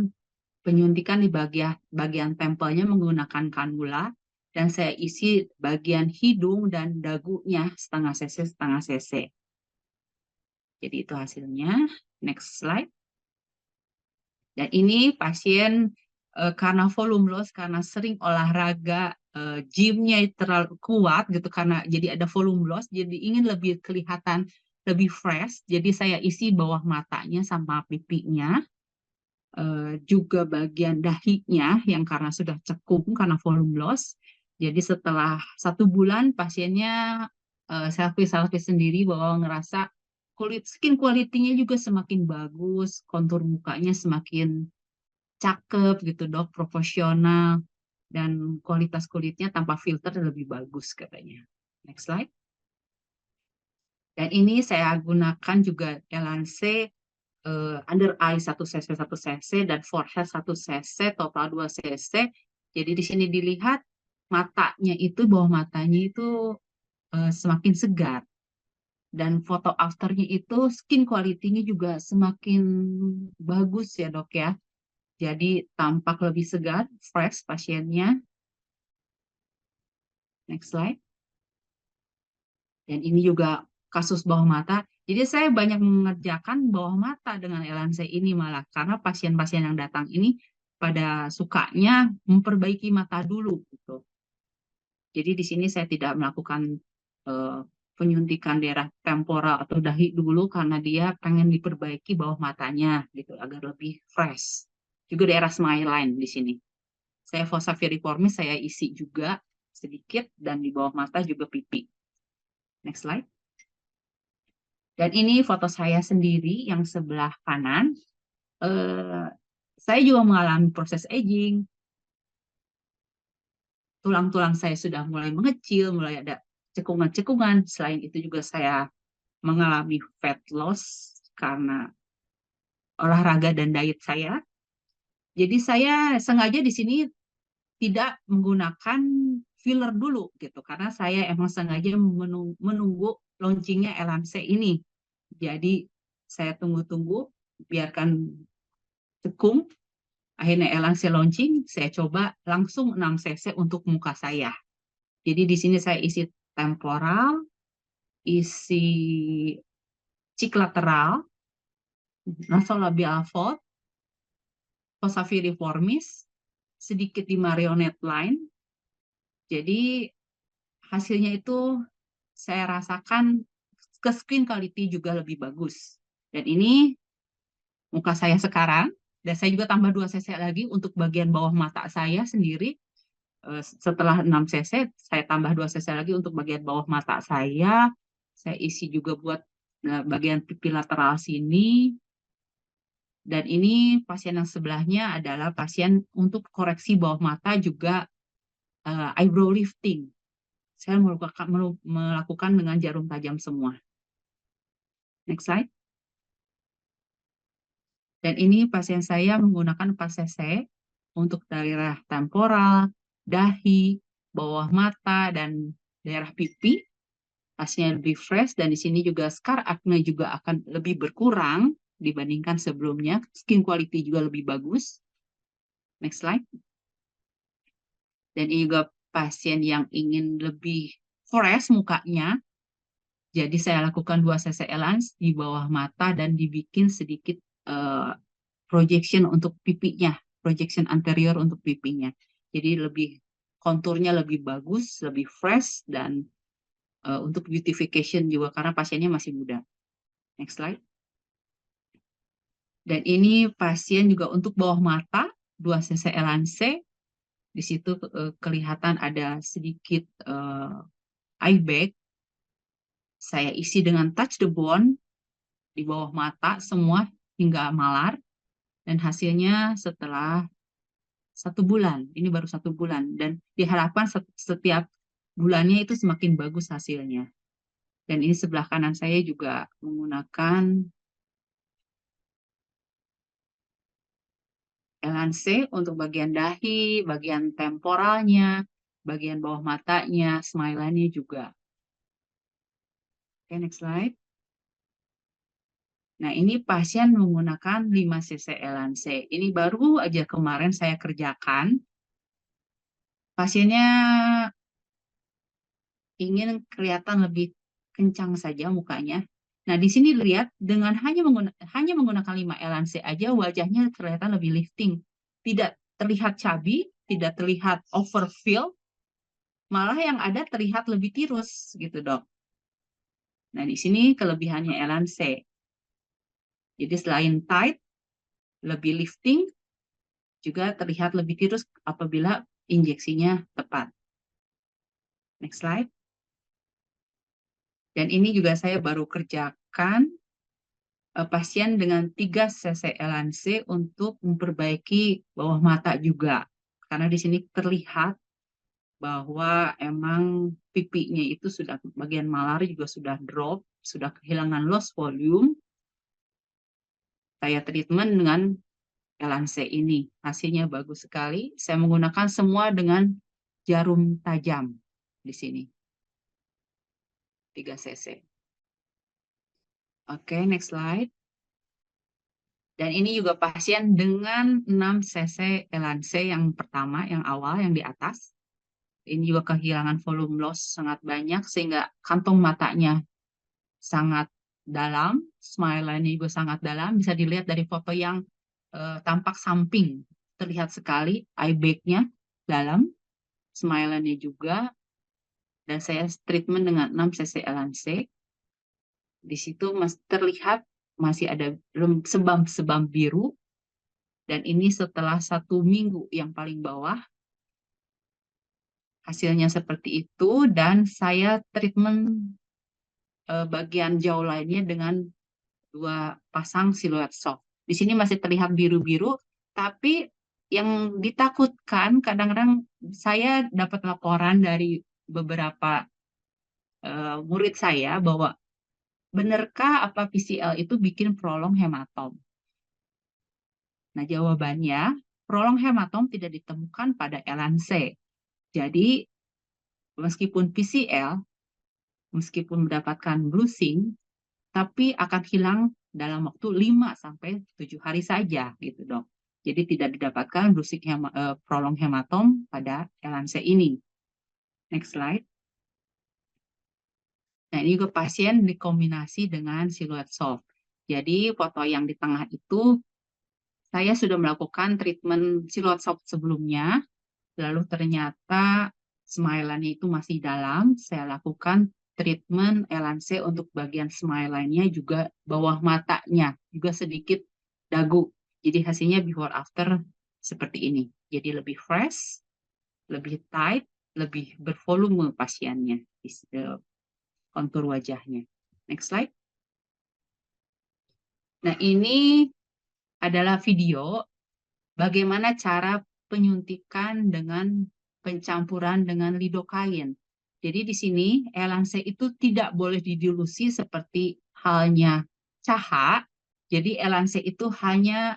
penyuntikan di bagian tempelnya menggunakan kanula, dan saya isi bagian hidung dan dagunya setengah cc. Jadi itu hasilnya. Next slide. Dan ini pasien karena volume loss, karena sering olahraga, gymnya terlalu kuat gitu, karena jadi ada volume loss, jadi ingin lebih kelihatan lebih fresh. Jadi saya isi bawah matanya sama pipinya. Juga bagian dahinya yang karena sudah cekung karena volume loss. Jadi setelah 1 bulan pasiennya selfie sendiri bahwa ngerasa skin quality-nya juga semakin bagus, kontur mukanya semakin cakep gitu dok, proporsional, dan kualitas kulitnya tanpa filter lebih bagus katanya. Next slide. Dan ini saya gunakan juga Elance under eye 1 cc dan forehead 1 cc, total 2 cc. Jadi di sini dilihat matanya itu, bawah matanya itu semakin segar. Dan foto afternya itu skin quality-nya juga semakin bagus ya dok ya. Jadi tampak lebih segar, fresh pasiennya. Next slide. Dan ini juga kasus bawah mata. Jadi saya banyak mengerjakan bawah mata dengan Elance ini malah, karena pasien-pasien yang datang ini pada sukanya memperbaiki mata dulu gitu. Jadi di sini saya tidak melakukan penyuntikan daerah temporal atau dahi dulu karena dia pengen diperbaiki bawah matanya gitu agar lebih fresh. Juga daerah smile line di sini. Saya fossa viriformis saya isi juga sedikit, dan di bawah mata juga pipi. Next slide. Dan ini foto saya sendiri yang sebelah kanan. Saya juga mengalami proses aging. Tulang-tulang saya sudah mulai mengecil, mulai ada cekungan-cekungan. Selain itu juga saya mengalami fat loss karena olahraga dan diet saya. Jadi saya sengaja di sini tidak menggunakan filler dulu gitu, karena saya emang sengaja menunggu launchingnya Elance ini. Jadi saya tunggu-tunggu, biarkan cekung. Akhirnya Elance launching, saya coba langsung 6 cc untuk muka saya. Jadi di sini saya isi temporal, isi cheek lateral, nasolabial fold, fossa piriformis, sedikit di marionette line. Jadi hasilnya itu saya rasakan ke skin quality juga lebih bagus. Dan ini muka saya sekarang, dan saya juga tambah 2 cc lagi untuk bagian bawah mata saya sendiri. Setelah 6 cc, saya tambah 2 cc lagi untuk bagian bawah mata saya. Saya isi juga buat bagian pipi lateral sini. Dan ini pasien yang sebelahnya adalah pasien untuk koreksi bawah mata juga eyebrow lifting. Saya melakukan dengan jarum tajam semua. Next slide. Dan ini pasien saya menggunakan 4 cc untuk daerah temporal, dahi, bawah mata, dan daerah pipi. Hasilnya lebih fresh, dan di sini juga scar acne juga akan lebih berkurang dibandingkan sebelumnya. Skin quality juga lebih bagus. Next slide. Dan ini juga pasien yang ingin lebih fresh mukanya. Jadi saya lakukan 2 cc Elance di bawah mata dan dibikin sedikit projection untuk pipinya, projection anterior untuk pipinya. Jadi lebih konturnya lebih bagus, lebih fresh, dan untuk beautification juga karena pasiennya masih muda. Next slide. Dan ini pasien juga untuk bawah mata, 2 cc Elance. Di situ kelihatan ada sedikit eye bag. Saya isi dengan touch the bone di bawah mata semua hingga malar. Dan hasilnya setelah 1 bulan, ini baru 1 bulan. Dan diharapkan setiap bulannya itu semakin bagus hasilnya. Dan ini sebelah kanan saya juga menggunakan Elance untuk bagian dahi, bagian temporalnya, bagian bawah matanya, smile-nya juga. Oke, next slide. Nah, ini pasien menggunakan 5 cc Elance. Ini baru aja kemarin saya kerjakan. Pasiennya ingin kelihatan lebih kencang saja mukanya. Nah, di sini lihat dengan hanya menggunakan 5 Elance aja wajahnya kelihatan lebih lifting. Tidak terlihat chubby, tidak terlihat overfill, malah yang ada terlihat lebih tirus gitu, Dok. Nah, di sini kelebihannya Elance. Jadi selain tight, lebih lifting, juga terlihat lebih tirus apabila injeksinya tepat. Next slide. Dan ini juga saya baru kerjakan pasien dengan 3 cc Elance untuk memperbaiki bawah mata juga. Karena di sini terlihat bahwa emang pipinya itu sudah bagian malar juga sudah drop, sudah kehilangan loss volume. Saya treatment dengan Elance ini. Hasilnya bagus sekali. Saya menggunakan semua dengan jarum tajam di sini. 3 cc. Oke, next slide. Dan ini juga pasien dengan 6 cc Elance yang pertama, yang awal, yang di atas. Ini juga kehilangan volume loss sangat banyak, sehingga kantong matanya sangat dalam, smile-nya juga sangat dalam. Bisa dilihat dari foto yang tampak samping. Terlihat sekali eye bag-nya dalam, smile-nya juga. Dan saya treatment dengan 6 cc Elance. Di situ terlihat masih ada sebam-sebam biru. Dan ini setelah 1 minggu yang paling bawah. Hasilnya seperti itu. Dan saya treatment bagian jauh lainnya dengan 2 pasang siluet soft. Di sini masih terlihat biru-biru, tapi yang ditakutkan kadang-kadang saya dapat laporan dari beberapa murid saya bahwa benarkah apa PCL itu bikin prolong hematom? Nah, jawabannya, prolong hematom tidak ditemukan pada LNC. Jadi, meskipun PCL, meskipun mendapatkan bruising, tapi akan hilang dalam waktu 5-7 hari saja, gitu dok. Jadi tidak didapatkan bruising prolong hematom pada LNC ini. Next slide. Nah, ini juga pasien dikombinasi dengan siluet soft. Jadi foto yang di tengah itu, saya sudah melakukan treatment siluet soft sebelumnya, lalu ternyata smile-nya itu masih dalam, saya lakukan treatment LNC untuk bagian smile-nya juga bawah matanya, juga sedikit dagu. Jadi hasilnya before after seperti ini. Jadi lebih fresh, lebih tight, lebih bervolume pasiennya, kontur wajahnya. Next slide. Nah, ini adalah video bagaimana cara penyuntikan dengan pencampuran dengan lidokain. Jadi di sini LNC itu tidak boleh didilusi seperti halnya CAHA. Jadi LNC itu hanya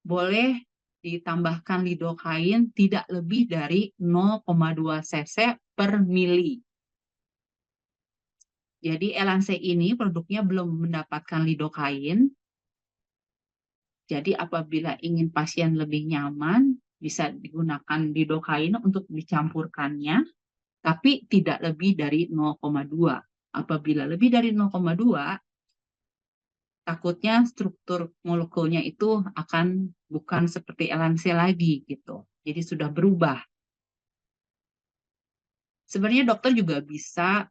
boleh ditambahkan lidokain tidak lebih dari 0,2 cc per mili. Jadi LNC ini produknya belum mendapatkan lidokain. Jadi apabila ingin pasien lebih nyaman, bisa digunakan lidokain untuk dicampurkannya, tapi tidak lebih dari 0,2. Apabila lebih dari 0,2, takutnya struktur molekulnya itu akan bukan seperti LNC lagi gitu. Jadi sudah berubah. Sebenarnya dokter juga bisa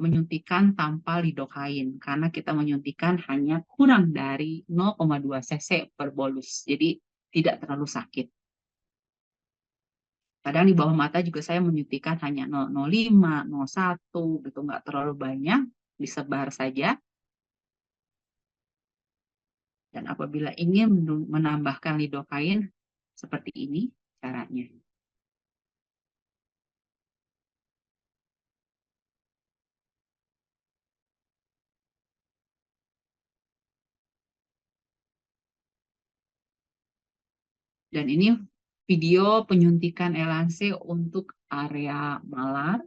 menyuntikan tanpa lidokain karena kita menyuntikan hanya kurang dari 0,2 cc per bolus. Jadi tidak terlalu sakit. Kadang di bawah mata juga saya menyuntikan hanya 0,05, 0,1 gitu, nggak terlalu banyak, disebar saja. Dan apabila ingin menambahkan lidokain, seperti ini caranya. Dan ini video penyuntikan LNC untuk area malar.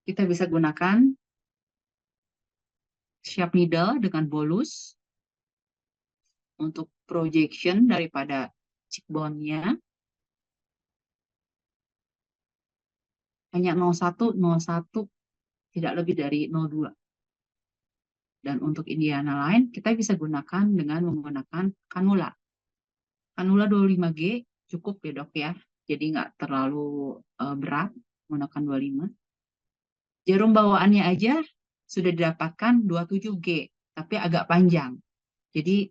Kita bisa gunakan sharp needle dengan bolus untuk projection daripada cheekbone-nya. Hanya 0,1, 0,1, tidak lebih dari 0,2. Dan untuk Indiana Line, kita bisa gunakan dengan menggunakan kanula. Kanula 25G cukup ya dok ya. Jadi nggak terlalu berat menggunakan 25. Jarum bawaannya aja sudah didapatkan 27G, tapi agak panjang. Jadi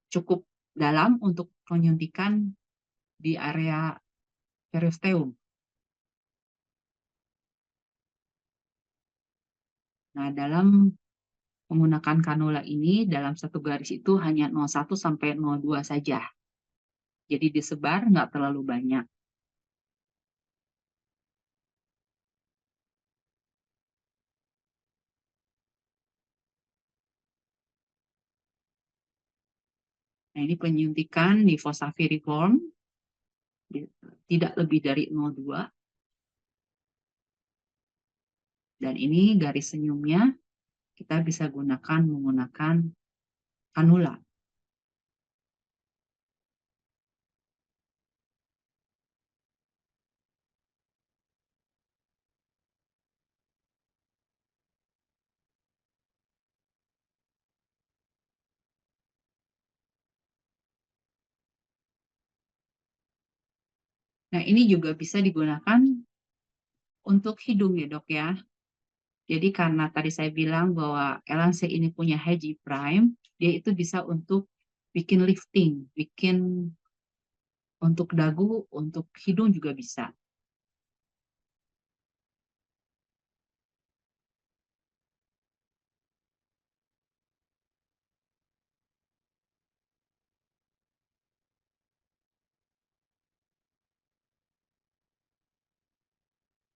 cukup dalam untuk penyuntikan di area periosteum. Nah, dalam menggunakan kanula ini, dalam satu garis itu hanya 0,1 sampai 0,2 saja. Jadi disebar nggak terlalu banyak. Nah, ini penyuntikan di fossa viriform, tidak lebih dari 0,2. Dan ini garis senyumnya, kita bisa gunakan menggunakan kanula. Nah, ini juga bisa digunakan untuk hidung ya dok ya. Jadi karena tadi saya bilang bahwa LNC ini punya Hg prime, dia itu bisa untuk bikin lifting, bikin untuk dagu, untuk hidung juga bisa.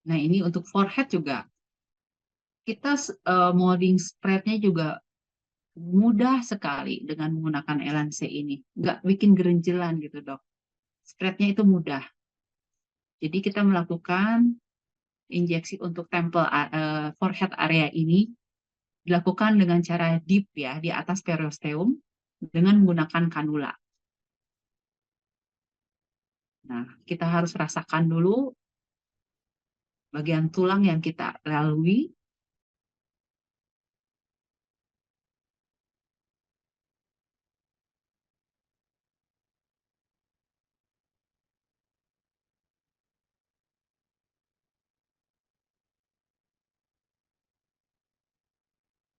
Nah, ini untuk forehead juga. Kita molding spreadnya juga mudah sekali dengan menggunakan Elance ini. Nggak bikin gerenjelan gitu, Dok. Spreadnya itu mudah. Jadi kita melakukan injeksi untuk temple forehead area ini dilakukan dengan cara dip ya di atas periosteum dengan menggunakan kanula. Nah, kita harus rasakan dulu bagian tulang yang kita lalui.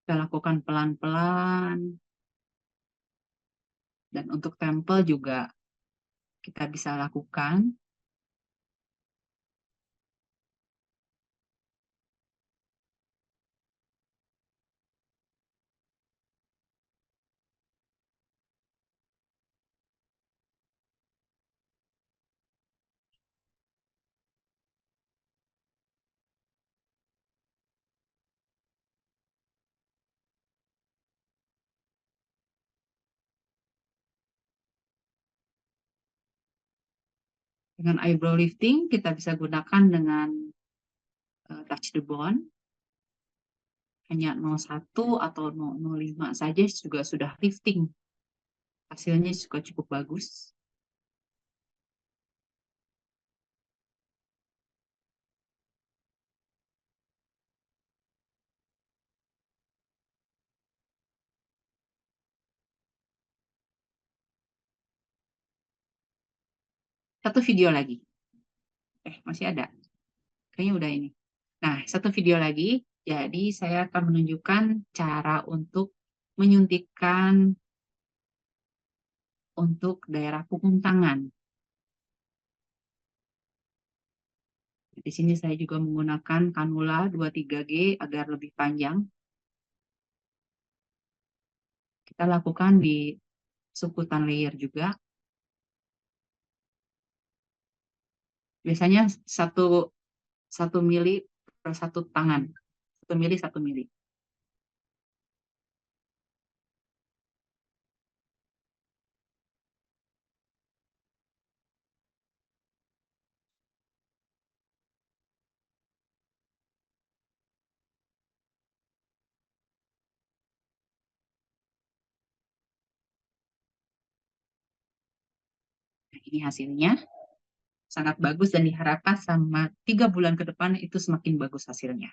Kita lakukan pelan-pelan. Dan untuk temple juga kita bisa lakukan. Dengan eyebrow lifting, kita bisa gunakan dengan touch the bone. Hanya 01 atau 005 saja juga sudah lifting. Hasilnya juga cukup bagus. Satu video lagi. Masih ada. Kayaknya udah ini. Nah, satu video lagi. Jadi saya akan menunjukkan cara untuk menyuntikkan untuk daerah punggung tangan. Di sini saya juga menggunakan kanula 23G agar lebih panjang. Kita lakukan di sukutan layer juga. Biasanya 1 mili per 1 tangan. 1 mili 1 mili. Nah, ini hasilnya. Sangat bagus dan diharapkan sama 3 bulan ke depan itu semakin bagus hasilnya.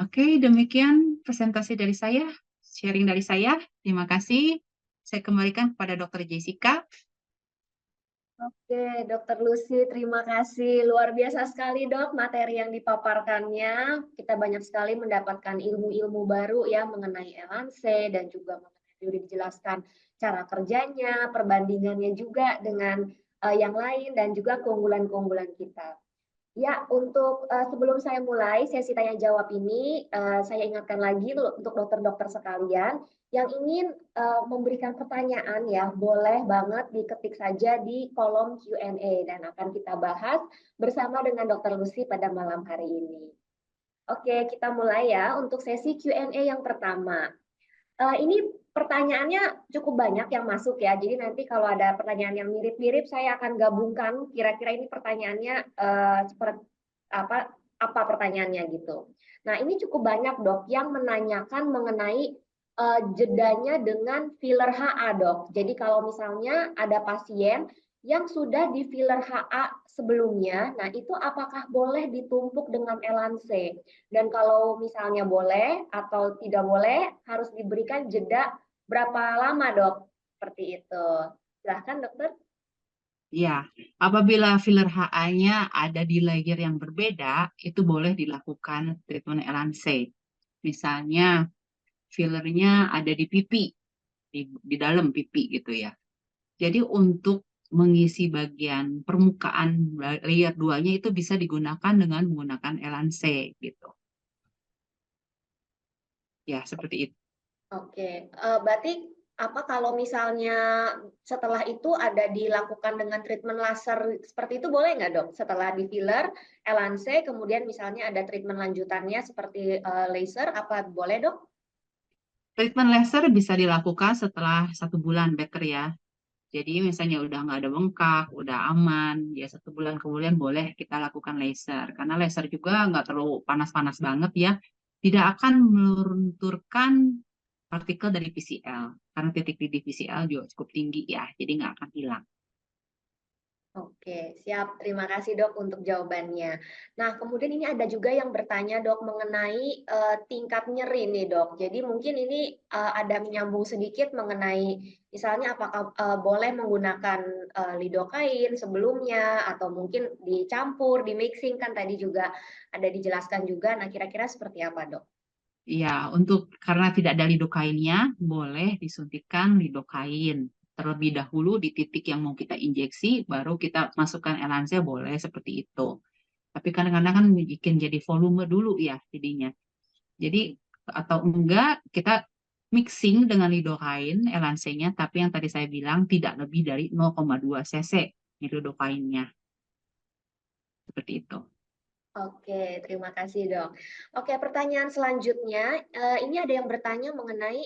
Oke, demikian presentasi dari saya, sharing dari saya. Terima kasih. Saya kembalikan kepada Dr. Jessica. Oke, Dokter Lucy, terima kasih. Luar biasa sekali, Dok, materi yang dipaparkannya. Kita banyak sekali mendapatkan ilmu-ilmu baru ya mengenai Elance dan juga mengenai sudah dijelaskan cara kerjanya, perbandingannya juga dengan yang lain dan juga keunggulan-keunggulan kita. Ya, untuk sebelum saya mulai sesi tanya jawab ini, saya ingatkan lagi untuk dokter-dokter sekalian yang ingin memberikan pertanyaan ya, boleh banget diketik saja di kolom Q&A dan akan kita bahas bersama dengan Dokter Lucy pada malam hari ini. Oke, kita mulai ya untuk sesi Q&A yang pertama. Ini pertanyaannya cukup banyak yang masuk ya. Jadi nanti kalau ada pertanyaan yang mirip-mirip, saya akan gabungkan kira-kira ini pertanyaannya seperti apa pertanyaannya gitu. Nah, ini cukup banyak, Dok, yang menanyakan mengenai jedanya dengan filler HA, Dok. Jadi kalau misalnya ada pasien yang sudah di filler HA sebelumnya, nah itu apakah boleh ditumpuk dengan Elance? Dan kalau misalnya boleh atau tidak boleh, harus diberikan jeda berapa lama, Dok? Seperti itu. Silahkan, Dokter. Ya, apabila filler HA-nya ada di layer yang berbeda, itu boleh dilakukan treatment Elance. Misalnya fillernya ada di pipi, di dalam pipi gitu ya. Jadi untuk mengisi bagian permukaan layer 2-nya itu bisa digunakan dengan menggunakan Elance gitu. Ya, seperti itu. Oke, berarti Apa kalau misalnya setelah itu ada dilakukan dengan treatment laser seperti itu boleh nggak dok? Setelah di filler, Elance, kemudian misalnya ada treatment lanjutannya seperti laser, apa boleh dok? Treatment laser bisa dilakukan setelah 1 bulan, better ya. Jadi misalnya udah nggak ada bengkak, udah aman, ya 1 bulan kemudian boleh kita lakukan laser. Karena laser juga nggak terlalu panas-panas banget ya. Tidak akan melunturkan partikel dari PCL. Karena titik didih PCL juga cukup tinggi ya, jadi nggak akan hilang. Oke, siap. Terima kasih dok untuk jawabannya. Nah, kemudian ini ada juga yang bertanya dok mengenai tingkat nyeri nih dok. Jadi mungkin ini ada menyambung sedikit mengenai misalnya apakah boleh menggunakan lidokain sebelumnya atau mungkin dicampur, di mixing kan tadi juga ada dijelaskan juga. Nah, kira-kira seperti apa dok? Ya, karena tidak ada lidokainnya, boleh disuntikan lidokain terlebih dahulu di titik yang mau kita injeksi, baru kita masukkan Elansia, boleh seperti itu. Tapi kadang-kadang kan bikin jadi volume dulu ya jadinya. Jadi atau enggak kita mixing dengan lidocaine elansenya, tapi yang tadi saya bilang tidak lebih dari 0,2 cc lidocaine-nya. Seperti itu. Oke, terima kasih dok. Oke, pertanyaan selanjutnya, ini ada yang bertanya mengenai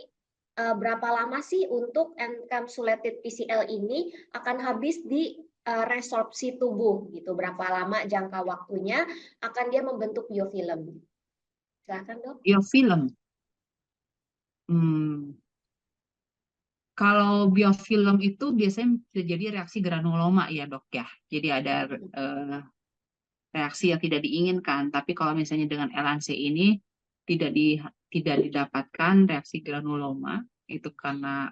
berapa lama sih untuk encapsulated PCL ini akan habis di resorpsi tubuh gitu. Berapa lama jangka waktunya akan dia membentuk biofilm? Silakan dok. Biofilm. Hmm, Kalau biofilm itu biasanya terjadi reaksi granuloma ya dok ya. Jadi ada eh, reaksi yang tidak diinginkan. Tapi kalau misalnya dengan LNC ini tidak di, tidak didapatkan reaksi granuloma, itu karena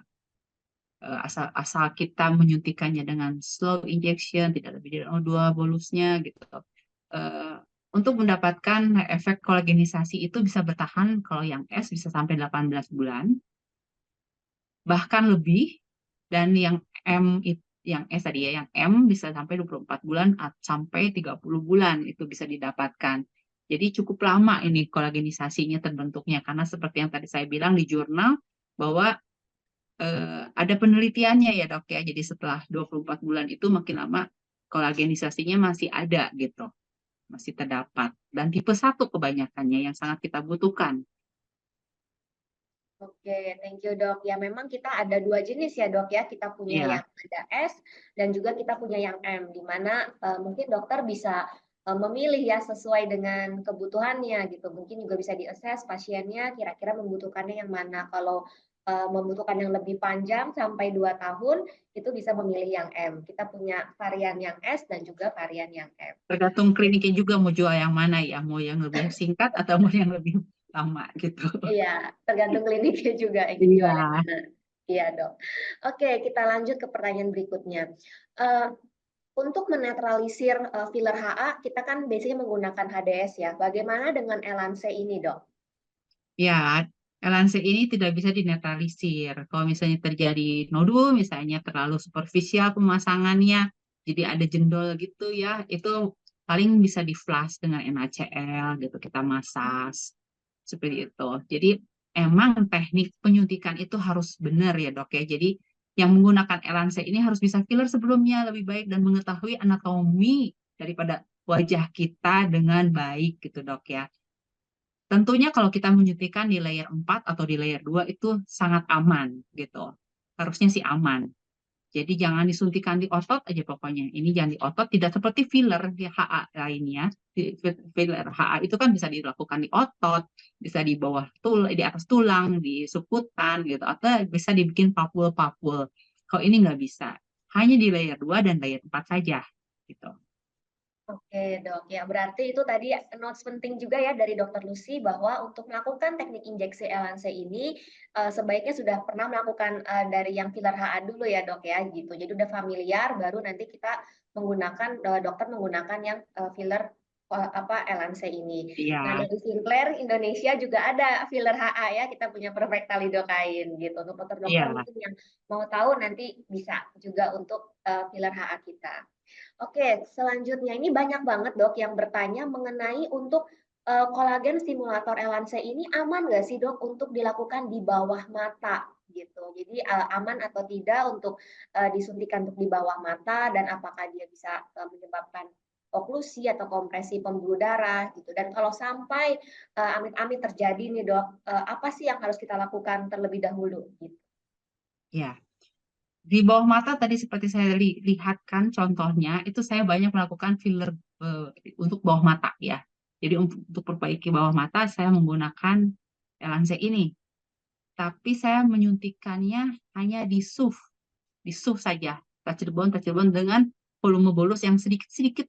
asal kita menyuntikannya dengan slow injection, tidak lebih dari 0,2 bolusnya gitu. Eh, untuk mendapatkan efek kolagenisasi itu bisa bertahan, kalau yang S bisa sampai 18 bulan, bahkan lebih, dan yang yang S tadi ya, yang M bisa sampai 24 bulan sampai 30 bulan itu bisa didapatkan. Jadi cukup lama ini kolagenisasinya terbentuknya, karena seperti yang tadi saya bilang di jurnal bahwa ada penelitiannya ya dok ya. Jadi setelah 24 bulan itu makin lama kolagenisasinya masih ada gitu, masih terdapat. Dan tipe 1 kebanyakannya yang sangat kita butuhkan. Oke, thank you dok. Ya memang kita ada dua jenis ya dok ya. Kita punya Ya, yang ada S dan juga kita punya yang M. Di mana mungkin dokter bisa memilih ya sesuai dengan kebutuhannya gitu. Mungkin juga bisa diakses pasiennya kira-kira membutuhkannya yang mana. Kalau membutuhkan yang lebih panjang sampai 2 tahun itu bisa memilih yang M. Kita punya varian yang S dan juga varian yang M. tergantung kliniknya juga mau jual yang mana ya, mau yang lebih singkat atau mau yang lebih lama gitu. Iya, tergantung kliniknya juga ingin Iya, jual yang mana. Iya, Dok. Oke, kita lanjut ke pertanyaan berikutnya. Eh, untuk menetralisir filler HA, kita kan biasanya menggunakan HDS ya. Bagaimana dengan Elance ini, Dok? ya, LNC ini tidak bisa dinetralisir. Kalau misalnya terjadi nodul, misalnya terlalu superficial pemasangannya, jadi ada jendol gitu ya, itu paling bisa di flush dengan NaCl gitu, kita masas seperti itu. Jadi emang teknik penyuntikan itu harus benar ya dok ya. Jadi yang menggunakan LNC ini harus bisa filler sebelumnya lebih baik dan mengetahui anatomi daripada wajah kita dengan baik gitu dok ya. Tentunya kalau kita menyuntikkan di layer 4 atau di layer 2 itu sangat aman gitu. Harusnya sih aman. Jadi jangan disuntikan di otot aja pokoknya. Ini jangan di otot, tidak seperti filler di HA lainnya. Filler HA itu kan bisa dilakukan di otot, bisa di bawah di atas tulang, di sukutan gitu, atau bisa dibikin papul-papul. Kalau ini nggak bisa. Hanya di layer 2 dan layer 4 saja gitu. Oke, Dok. Ya, berarti itu tadi notes penting juga ya dari Dokter Lucy bahwa untuk melakukan teknik injeksi LNC ini sebaiknya sudah pernah melakukan dari yang filler HA dulu ya, Dok ya, gitu. Jadi udah familiar baru nanti kita menggunakan dokter menggunakan yang filler apa LNC ini. Nah, Iya, dari Sinclair Indonesia juga ada filler HA ya. Kita punya Perfecta Lidocaine gitu. Untuk dokter-dokter iya. mungkin yang mau tahu nanti bisa juga untuk filler HA kita. Oke, selanjutnya ini banyak banget dok yang bertanya mengenai untuk kolagen stimulator LNC ini aman nggak sih dok untuk dilakukan di bawah mata gitu. Jadi aman atau tidak untuk disuntikan untuk di bawah mata dan apakah dia bisa menyebabkan oklusi atau kompresi pembuluh darah gitu. Dan kalau sampai amit-amit terjadi nih dok, apa sih yang harus kita lakukan terlebih dahulu? Gitu. Ya, di bawah mata tadi seperti saya lihatkan contohnya, itu saya banyak melakukan filler untuk bawah mata ya. Jadi untuk perbaiki bawah mata, saya menggunakan Elance ini. Tapi saya menyuntikannya hanya di SUF saja, touch the bone dengan volume bolus yang sedikit-sedikit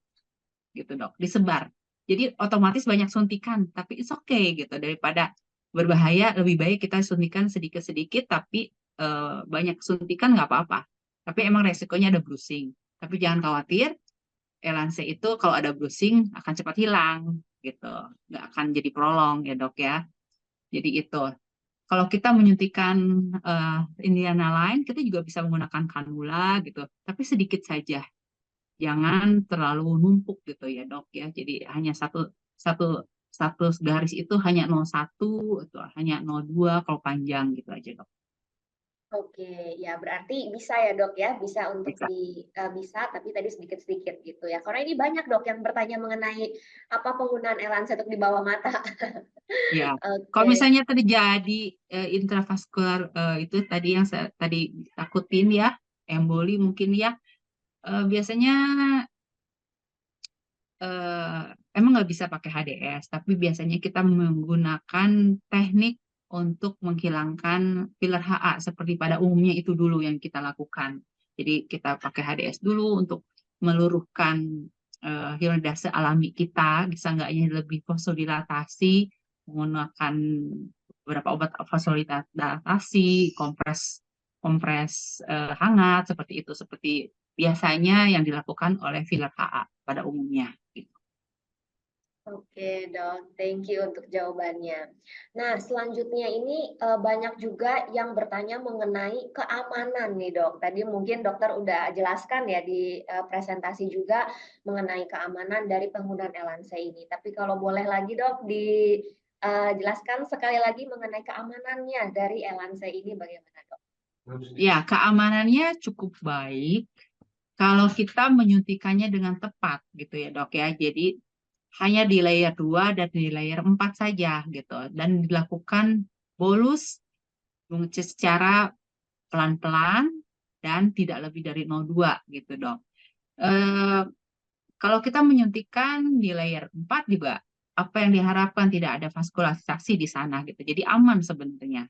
gitu dok, disebar. Jadi otomatis banyak suntikan, tapi it's okay gitu, daripada berbahaya lebih baik kita suntikan sedikit-sedikit, tapi banyak suntikan nggak apa-apa. Tapi emang resikonya ada bruising. Tapi jangan khawatir, Elance itu kalau ada bruising akan cepat hilang gitu, nggak akan jadi prolong ya dok ya. Jadi itu. Kalau kita menyuntikkan Indiana Line, kita juga bisa menggunakan kanula gitu, tapi sedikit saja, jangan terlalu numpuk gitu ya dok ya. Jadi hanya satu satu satu garis itu hanya 0,1 atau hanya 0,2 kalau panjang gitu aja dok. Oke, ya berarti bisa ya dok ya, bisa untuk Bisa. bisa, tapi tadi sedikit-sedikit gitu ya. Karena ini banyak dok yang bertanya mengenai apa penggunaan Elansa untuk di bawah mata. Ya. Kalau Oke, misalnya terjadi intravaskular itu tadi yang saya tadi takutin ya, emboli mungkin ya, biasanya eh, emang nggak bisa pakai HDS, tapi biasanya kita menggunakan teknik untuk menghilangkan filler HA seperti pada umumnya itu dulu yang kita lakukan. Jadi kita pakai HDS dulu untuk meluruhkan hyalinase alami kita, bisa nggaknya lebih vasodilatasi, menggunakan beberapa obat vasodilatasi, kompres kompres hangat seperti itu, seperti biasanya yang dilakukan oleh filler HA pada umumnya. oke dok, thank you untuk jawabannya. Nah, selanjutnya ini banyak juga yang bertanya mengenai keamanan nih dok. Tadi mungkin dokter udah jelaskan ya di presentasi juga mengenai keamanan dari penggunaan Elansa ini. Tapi kalau boleh lagi dok dijelaskan sekali lagi mengenai keamanannya dari Elansa ini bagaimana dok? Ya, keamanannya cukup baik kalau kita menyuntikannya dengan tepat gitu ya dok ya. Jadi hanya di layer 2 dan di layer 4 saja gitu. Dan dilakukan bolus secara pelan-pelan dan tidak lebih dari 0,2 gitu dok. Eh, Kalau kita menyuntikkan di layer 4 juga, apa yang diharapkan tidak ada vaskularisasi di sana gitu. Jadi aman sebenarnya.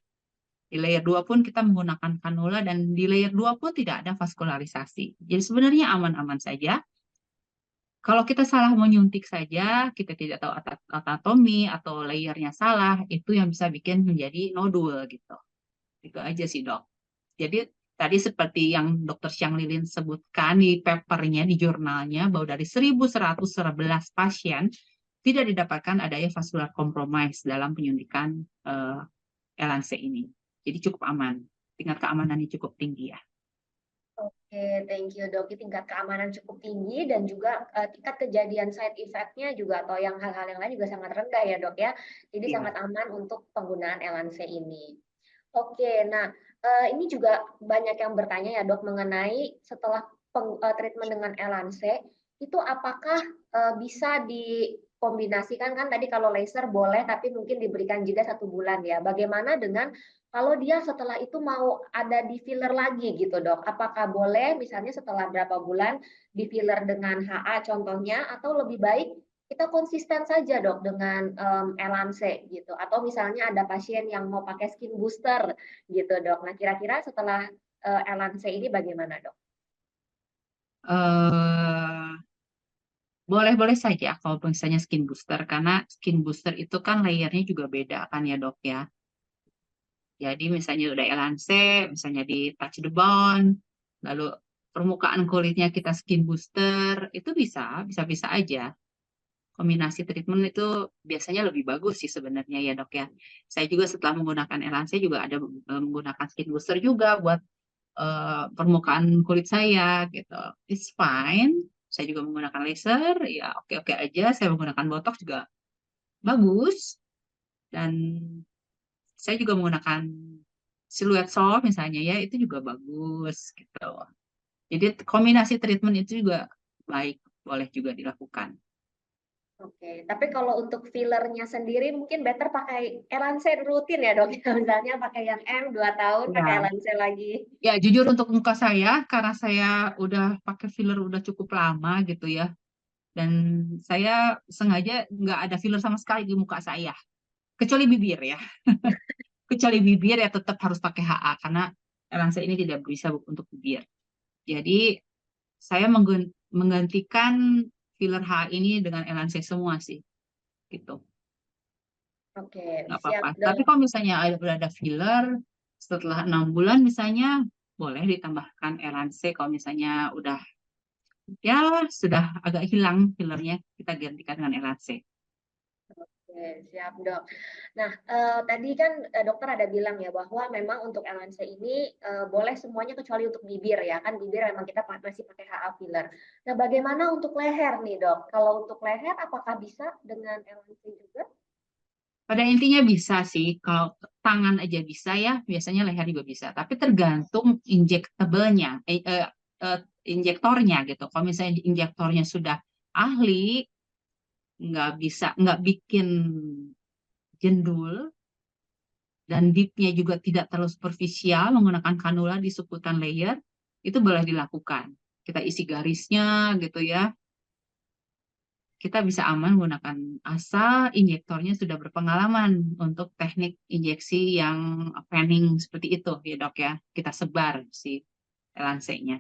Di layer 2 pun kita menggunakan kanula dan di layer 2 pun tidak ada vaskularisasi. Jadi sebenarnya aman-aman saja. Kalau kita salah menyuntik saja, kita tidak tahu anatomi atau layernya salah, itu yang bisa bikin menjadi nodul gitu. Itu aja sih dok. Jadi tadi seperti yang Dr. Xiang Lilin sebutkan di papernya, di jurnalnya, bahwa dari 1.111 pasien tidak didapatkan adanya vascular compromise dalam penyuntikan LNC ini. Jadi cukup aman. Tingkat keamanannya cukup tinggi ya. Oke, thank you dok. Ini tingkat keamanan cukup tinggi dan juga tingkat kejadian side effect-nya juga atau yang hal-hal yang lain juga sangat rendah ya dok ya. Jadi sangat Iya. aman untuk penggunaan LNC ini. Oke, nah ini juga banyak yang bertanya ya dok mengenai setelah treatment dengan LNC itu apakah bisa dikombinasikan kan tadi kalau laser boleh tapi mungkin diberikan jeda 1 bulan ya. Bagaimana dengan kalau dia setelah itu mau ada di filler lagi gitu dok, apakah boleh misalnya setelah berapa bulan di filler dengan HA contohnya atau lebih baik kita konsisten saja dok dengan Elance gitu atau misalnya ada pasien yang mau pakai skin booster gitu dok. Nah kira-kira setelah Elance ini bagaimana dok? Eh, Boleh-boleh saja kalau misalnya skin booster, karena skin booster itu kan layernya juga beda kan ya dok ya. Jadi misalnya udah LNC, misalnya di touch the bone, lalu permukaan kulitnya kita skin booster, itu bisa-bisa aja. Kombinasi treatment itu biasanya lebih bagus sih sebenarnya ya dok ya. Saya juga setelah menggunakan LNC juga ada menggunakan skin booster juga buat permukaan kulit saya gitu. It's fine. Saya juga menggunakan laser, ya oke-oke aja. Saya menggunakan botox juga bagus. Dan saya juga menggunakan siluet solve misalnya ya, itu juga bagus gitu. Jadi kombinasi treatment itu juga baik, boleh juga dilakukan. Oke, tapi kalau untuk fillernya sendiri mungkin better pakai Elance rutin ya dok. Misalnya pakai yang M 2 tahun pakai Ya, Elance lagi. ya jujur untuk muka saya, karena saya udah pakai filler udah cukup lama gitu ya, dan saya sengaja nggak ada filler sama sekali di muka saya, kecuali bibir ya. Kecuali bibir ya tetap harus pakai HA karena Elansa ini tidak bisa untuk bibir. Jadi saya menggantikan filler HA ini dengan Elansa semua sih, gitu. Oke, Nggak siap apa-apa. Tapi dok. kalau misalnya udah ada filler setelah 6 bulan misalnya, boleh ditambahkan Elansa. Kalau misalnya udah ya sudah agak hilang fillernya, kita gantikan dengan Elansa. Oke, siap dok. Nah, tadi kan dokter ada bilang ya bahwa memang untuk Elance ini boleh semuanya kecuali untuk bibir ya kan bibir memang kita masih pakai HA filler. Nah, bagaimana untuk leher nih dok? Kalau untuk leher apakah bisa dengan Elance juga? Pada intinya bisa sih, kalau tangan aja bisa ya, biasanya leher juga bisa. Tapi tergantung injektabelnya, injektornya gitu. Kalau misalnya injektornya sudah ahli, nggak bisa, nggak bikin jendul, dan dipnya juga tidak terlalu superficial, menggunakan kanula di seputan layer, itu boleh dilakukan. Kita isi garisnya gitu ya, kita bisa aman menggunakan asal injektornya sudah berpengalaman untuk teknik injeksi yang fanning seperti itu ya dok ya. Kita sebar si lansenya.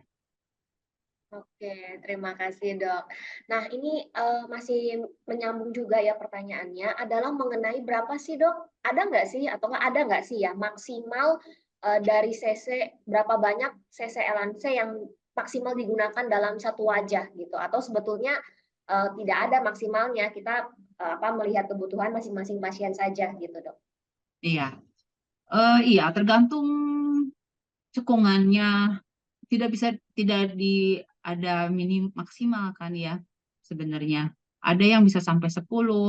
Oke, terima kasih dok. Nah, ini masih menyambung juga ya pertanyaannya adalah mengenai berapa sih dok? Ada nggak sih atau nggak ada nggak sih ya maksimal dari CC berapa banyak CC Elance yang maksimal digunakan dalam satu wajah gitu? Atau sebetulnya tidak ada maksimalnya kita apa melihat kebutuhan masing-masing pasien saja gitu dok? Iya, iya tergantung cekungannya. Tidak bisa tidak di ada minim maksimal kan ya sebenarnya. Ada yang bisa sampai 10,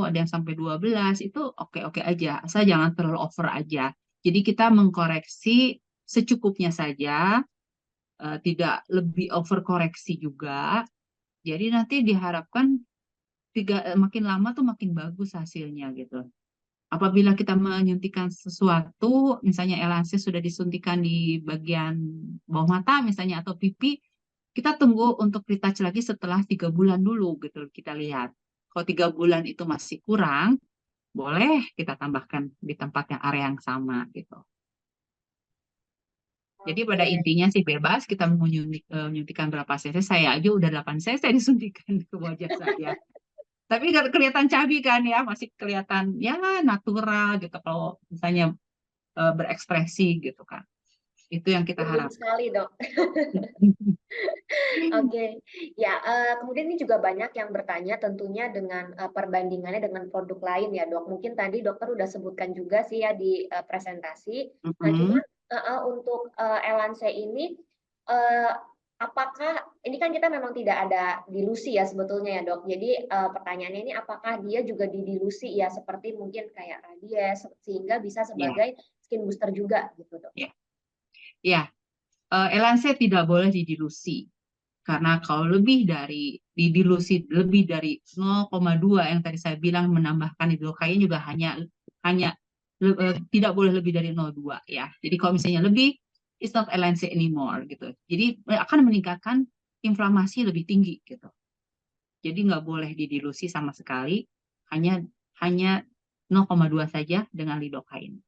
ada yang sampai 12, itu oke-oke aja. Asal jangan terlalu over aja. Jadi kita mengkoreksi secukupnya saja, tidak lebih over koreksi juga. Jadi nanti diharapkan makin lama tuh makin bagus hasilnya gitu. Apabila kita menyuntikkan sesuatu, misalnya elansis sudah disuntikan di bagian bawah mata misalnya atau pipi, kita tunggu untuk retouch lagi setelah 3 bulan dulu gitu kita lihat. Kalau 3 bulan itu masih kurang, boleh kita tambahkan di tempat yang area yang sama gitu. Jadi pada Oke. intinya sih bebas kita mau menyuntikkan berapa cc. Saya aja udah 8 cc disuntikan ke wajah saya. Tapi nggak kelihatan cabi kan ya, masih kelihatan ya natural gitu kalau misalnya berekspresi gitu kan. Itu yang kita Betul harapkan. sekali dok. Oke, ya. Kemudian ini juga banyak yang bertanya tentunya dengan perbandingannya dengan produk lain ya dok. Mungkin tadi dokter udah sebutkan juga sih ya di presentasi. Nah, cuman untuk Elance ini, uh, apakah ini kan kita memang tidak ada dilusi ya sebetulnya ya dok. Jadi pertanyaannya ini apakah dia juga didilusi ya seperti mungkin kayak Radies sehingga bisa Ya, sebagai skin booster juga gitu dok. ya, ya. Elance tidak boleh didilusi karena kalau didilusi lebih dari 0,2 yang tadi saya bilang menambahkan hidrokain juga hanya hanya tidak boleh lebih dari 0,2 ya. Jadi kalau misalnya lebih, it's not Elance anymore gitu. Jadi akan meningkatkan inflamasi lebih tinggi gitu. Jadi nggak boleh didilusi sama sekali, hanya hanya 0,2 saja dengan lidocaine.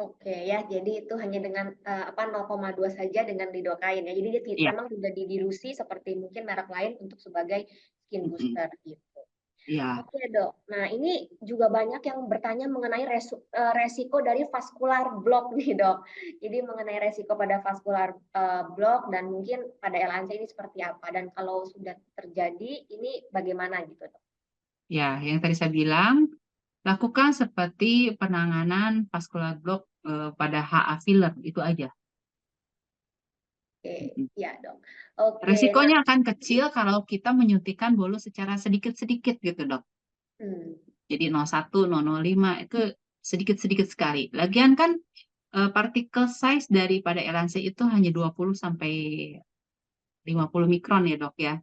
Oke ya, jadi itu hanya dengan apa 0,2 saja dengan lidocaine ya. Jadi dia Iya, memang tidak didilusi seperti mungkin merek lain untuk sebagai skin mm-mm. booster gitu. Iya, Oke dok. Nah ini juga banyak yang bertanya mengenai resiko dari vascular block nih dok. Jadi mengenai resiko pada vascular block dan mungkin pada LANC ini seperti apa dan kalau sudah terjadi ini bagaimana gitu dok. ya, yang tadi saya bilang, lakukan seperti penanganan vascular block pada HA filler itu aja. Oke, Mm-mm. ya dok. Oke, nah. Resikonya akan kecil kalau kita menyuntikkan bolus secara sedikit-sedikit gitu, Dok. Hmm. Jadi 0,1, 0,05 itu sedikit-sedikit sekali. Lagian kan particle size daripada Elancey itu hanya 20 sampai 50 mikron ya dok ya.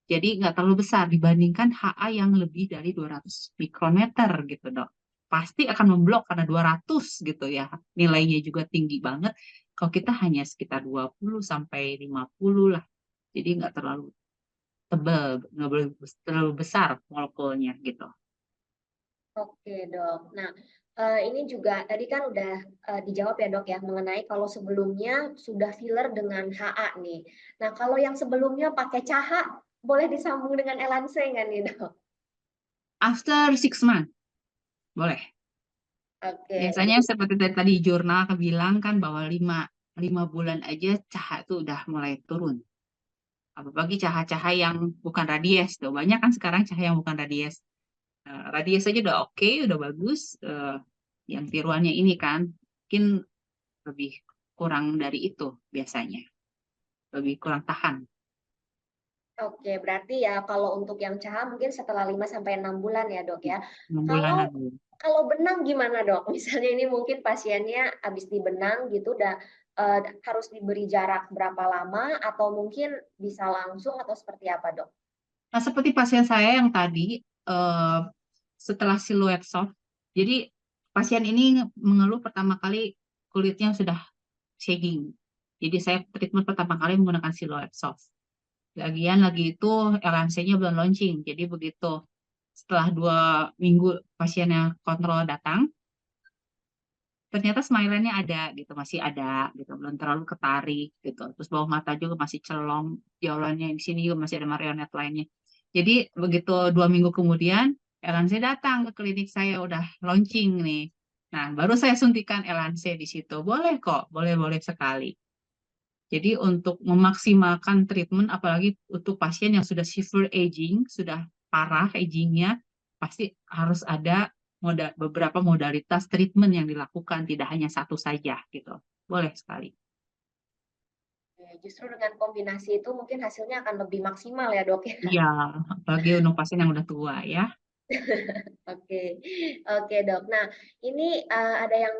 Jadi nggak terlalu besar dibandingkan HA yang lebih dari 200 mikrometer gitu dok. Pasti akan memblok karena 200 gitu ya. Nilainya juga tinggi banget. Kalau kita hanya sekitar 20 sampai 50 lah. Jadi nggak terlalu tebal, nggak boleh terlalu besar molekulnya gitu. Oke dok. Nah, ini juga tadi kan udah dijawab ya dok ya mengenai kalau sebelumnya sudah filler dengan HA nih. Nah, kalau yang sebelumnya pakai CAHA boleh disambung dengan Elancey nggak nih dok? After 6 months, boleh. Oke, Biasanya jadi seperti tadi jurnal bilang kan bahwa 5 bulan aja CAHA itu udah mulai turun. Apalagi CAHA-CAHA yang bukan radies tuh. Banyak kan sekarang CAHA yang bukan radies. Radius aja udah oke, udah bagus. Yang tiruannya ini kan mungkin lebih kurang dari itu biasanya, lebih kurang tahan. oke, berarti ya kalau untuk yang CAHA mungkin setelah 5 sampai 6 bulan ya dok ya. 6 bulanan Kalau dulu. kalau benang gimana dok? Misalnya ini mungkin pasiennya habis dibenang gitu udah harus diberi jarak berapa lama atau mungkin bisa langsung atau seperti apa dok? Nah, seperti pasien saya yang tadi eh, setelah siluet soft, jadi pasien ini mengeluh pertama kali kulitnya sudah shedding. Jadi saya treatment pertama kali menggunakan siluet soft. Lagian lagi itu LMC-nya belum launching. Jadi begitu setelah 2 minggu pasiennya kontrol datang, ternyata smile-nya ada gitu, masih ada gitu, belum terlalu ketarik gitu. Terus bawah mata juga masih celong, jaulannya di sini juga masih ada marionet lainnya. Jadi begitu 2 minggu kemudian, Elance datang ke klinik saya udah launching nih. Nah, baru saya suntikan Elance di situ. Boleh kok, boleh-boleh sekali. Jadi untuk memaksimalkan treatment, apalagi untuk pasien yang sudah severe aging, sudah parah agingnya, pasti harus ada beberapa modalitas treatment yang dilakukan, tidak hanya satu saja gitu. Boleh sekali. Justru dengan kombinasi itu mungkin hasilnya akan lebih maksimal ya dok ya. Iya, apalagi untuk pasien yang udah tua ya. Oke, oke dok. Nah ini ada yang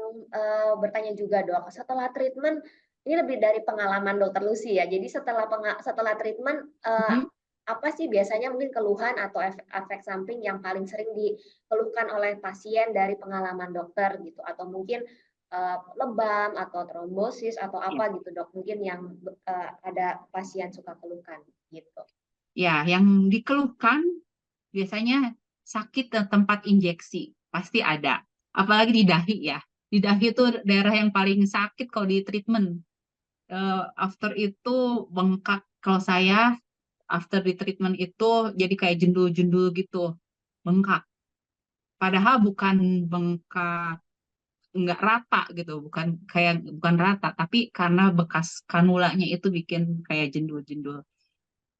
bertanya juga dok. Setelah treatment ini lebih dari pengalaman dokter Lucy ya. Jadi setelah treatment Mhm. apa sih biasanya mungkin keluhan atau efek samping yang paling sering dikeluhkan oleh pasien dari pengalaman dokter gitu atau mungkin lebam atau trombosis atau Ya. apa gitu dok mungkin yang ada pasien suka keluhkan gitu. Ya, yang dikeluhkan biasanya sakit di tempat injeksi, pasti ada. Apalagi di dahi ya. Di dahi itu daerah yang paling sakit kalau di treatment. After itu bengkak. Kalau saya after di treatment itu jadi kayak jendul-jendul gitu, bengkak. Padahal bukan bengkak nggak rata gitu, bukan rata, tapi karena bekas kanulanya itu bikin kayak jendul-jendul.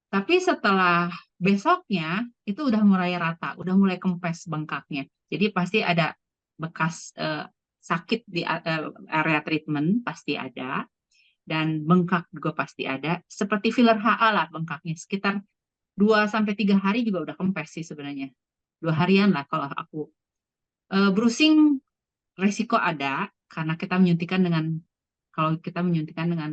Tapi setelah besoknya itu udah mulai rata, udah mulai kempes bengkaknya. Jadi pasti ada bekas sakit di area treatment pasti ada dan bengkak juga pasti ada. Seperti filler HA lah bengkaknya sekitar 2 sampai 3 hari juga udah kempes sih sebenarnya. 2 harian lah kalau aku. Bruising resiko ada karena kita menyuntikkan dengan kalau kita menyuntikkan dengan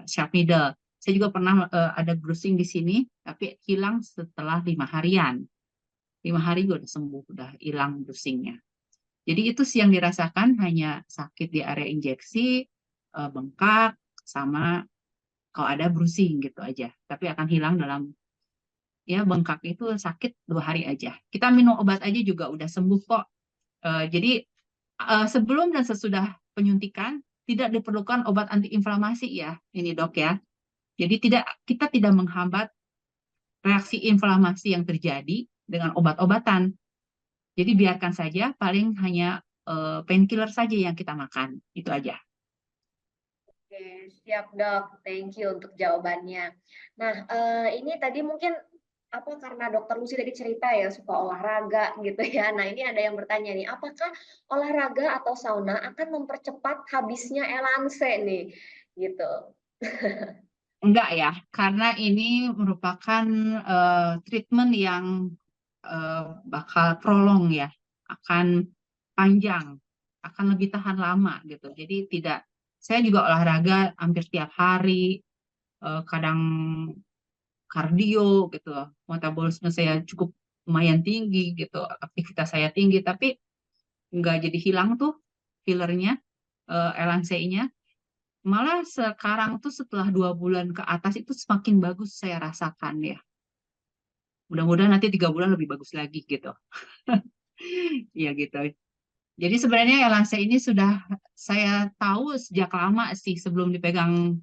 sharp needle. Saya juga pernah ada bruising di sini, tapi hilang setelah 5 harian. 5 hari gue udah sembuh, udah hilang bruisingnya. Jadi itu sih yang dirasakan hanya sakit di area injeksi, bengkak, sama kalau ada bruising gitu aja. Tapi akan hilang dalam ya bengkak itu sakit 2 hari aja. Kita minum obat aja juga udah sembuh kok. Jadi sebelum dan sesudah penyuntikan tidak diperlukan obat antiinflamasi ya, ini dok ya. Jadi kita tidak menghambat reaksi inflamasi yang terjadi dengan obat-obatan. Jadi biarkan saja, paling hanya painkiller saja yang kita makan, itu aja. Oke, siap dok. Thank you untuk jawabannya. Nah, ini tadi mungkin apa karena dokter Lucy tadi cerita ya suka olahraga gitu ya. Nah, ini ada yang bertanya nih, apakah olahraga atau sauna akan mempercepat habisnya Elance nih? Gitu. Enggak ya, karena ini merupakan treatment yang bakal prolong ya, akan panjang. akan lebih tahan lama gitu. Jadi tidak, saya juga olahraga hampir tiap hari, kadang kardio gitu, metabolisme saya cukup lumayan tinggi gitu, aktivitas saya tinggi, tapi nggak jadi hilang tuh fillernya, LNC-nya. Malah sekarang tuh setelah 2 bulan ke atas itu semakin bagus saya rasakan ya. Mudah-mudahan nanti 3 bulan lebih bagus lagi gitu. Ya gitu. Jadi sebenarnya LHC ini sudah saya tahu sejak lama sih sebelum dipegang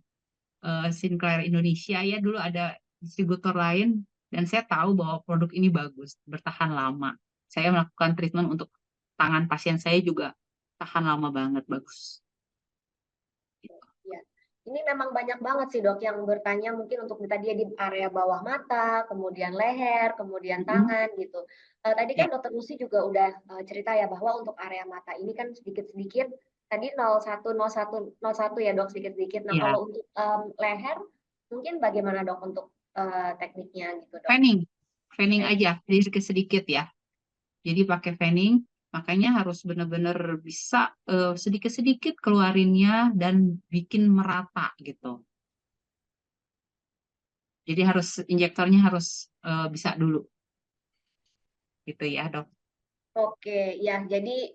Sinclair Indonesia ya, dulu ada distributor lain dan saya tahu bahwa produk ini bagus, bertahan lama. Saya melakukan treatment untuk tangan pasien saya juga tahan lama banget, bagus. Ya. Ini memang banyak banget sih dok yang bertanya mungkin untuk tadi ya di area bawah mata, kemudian leher, kemudian Mm-mm. tangan gitu. Tadi kan Ya, dokter Lucy juga udah cerita ya bahwa untuk area mata ini kan sedikit-sedikit tadi 01, 01, 01 ya dok sedikit-sedikit. Nah ya. kalau untuk leher mungkin bagaimana dok untuk tekniknya gitu dok? Fanning, fanning Baik. aja, jadi sedikit-sedikit ya. Jadi pakai fanning, makanya harus benar-benar bisa sedikit-sedikit keluarinnya dan bikin merata gitu. Jadi harus injektornya harus bisa dulu, gitu ya dok. Oke, ya. Jadi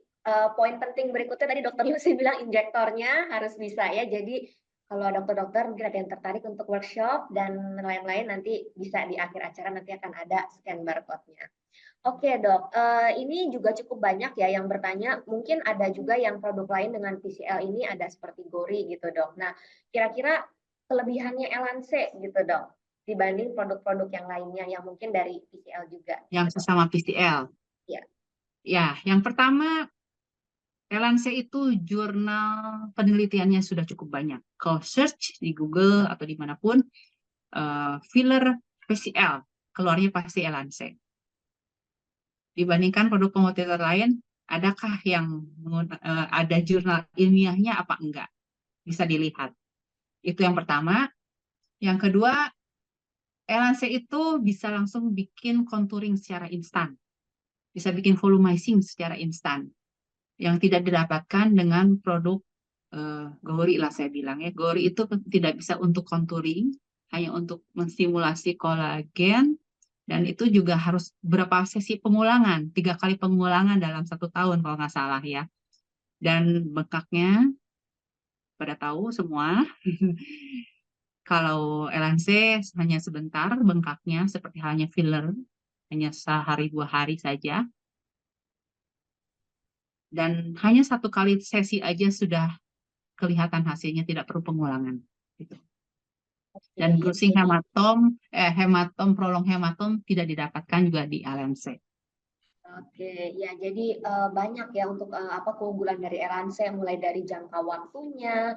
poin penting berikutnya tadi Dokter Lucy bilang injektornya harus bisa ya. Jadi kalau dokter-dokter mungkin ada yang tertarik untuk workshop dan lain-lain nanti bisa di akhir acara nanti akan ada scan barcode-nya. Oke dok, ini juga cukup banyak ya yang bertanya. Mungkin ada juga yang produk lain dengan PCL ini ada seperti Gori gitu dok. Nah, kira-kira kelebihannya Elance gitu dok dibanding produk-produk yang lainnya yang mungkin dari PCL juga gitu Yang dok. sesama PCL. Ya. Ya, yang pertama LNC itu jurnal penelitiannya sudah cukup banyak. Kalau search di Google atau dimanapun, filler PCL, keluarnya pasti LNC. Dibandingkan produk kompetitor lain, adakah yang ada jurnal ilmiahnya apa enggak? Bisa dilihat. Itu yang pertama. Yang kedua, LNC itu bisa langsung bikin contouring secara instan. Bisa bikin volumizing secara instan. Yang tidak didapatkan dengan produk Gori lah saya bilang ya. Gori itu tidak bisa untuk contouring, hanya untuk menstimulasi kolagen, dan itu juga harus berapa sesi pengulangan, 3 kali pengulangan dalam 1 tahun kalau nggak salah ya. Dan bengkaknya pada tahu semua. Kalau LNC hanya sebentar bengkaknya seperti halnya filler, hanya sehari 2 hari saja. Dan hanya 1 kali sesi aja sudah kelihatan hasilnya, tidak perlu pengulangan. Gitu. Oke, Dan ya. bruising Jadi hematom, prolong hematom tidak didapatkan juga di LMC. oke, ya jadi banyak ya untuk apa keunggulan dari Erance mulai dari jangka waktunya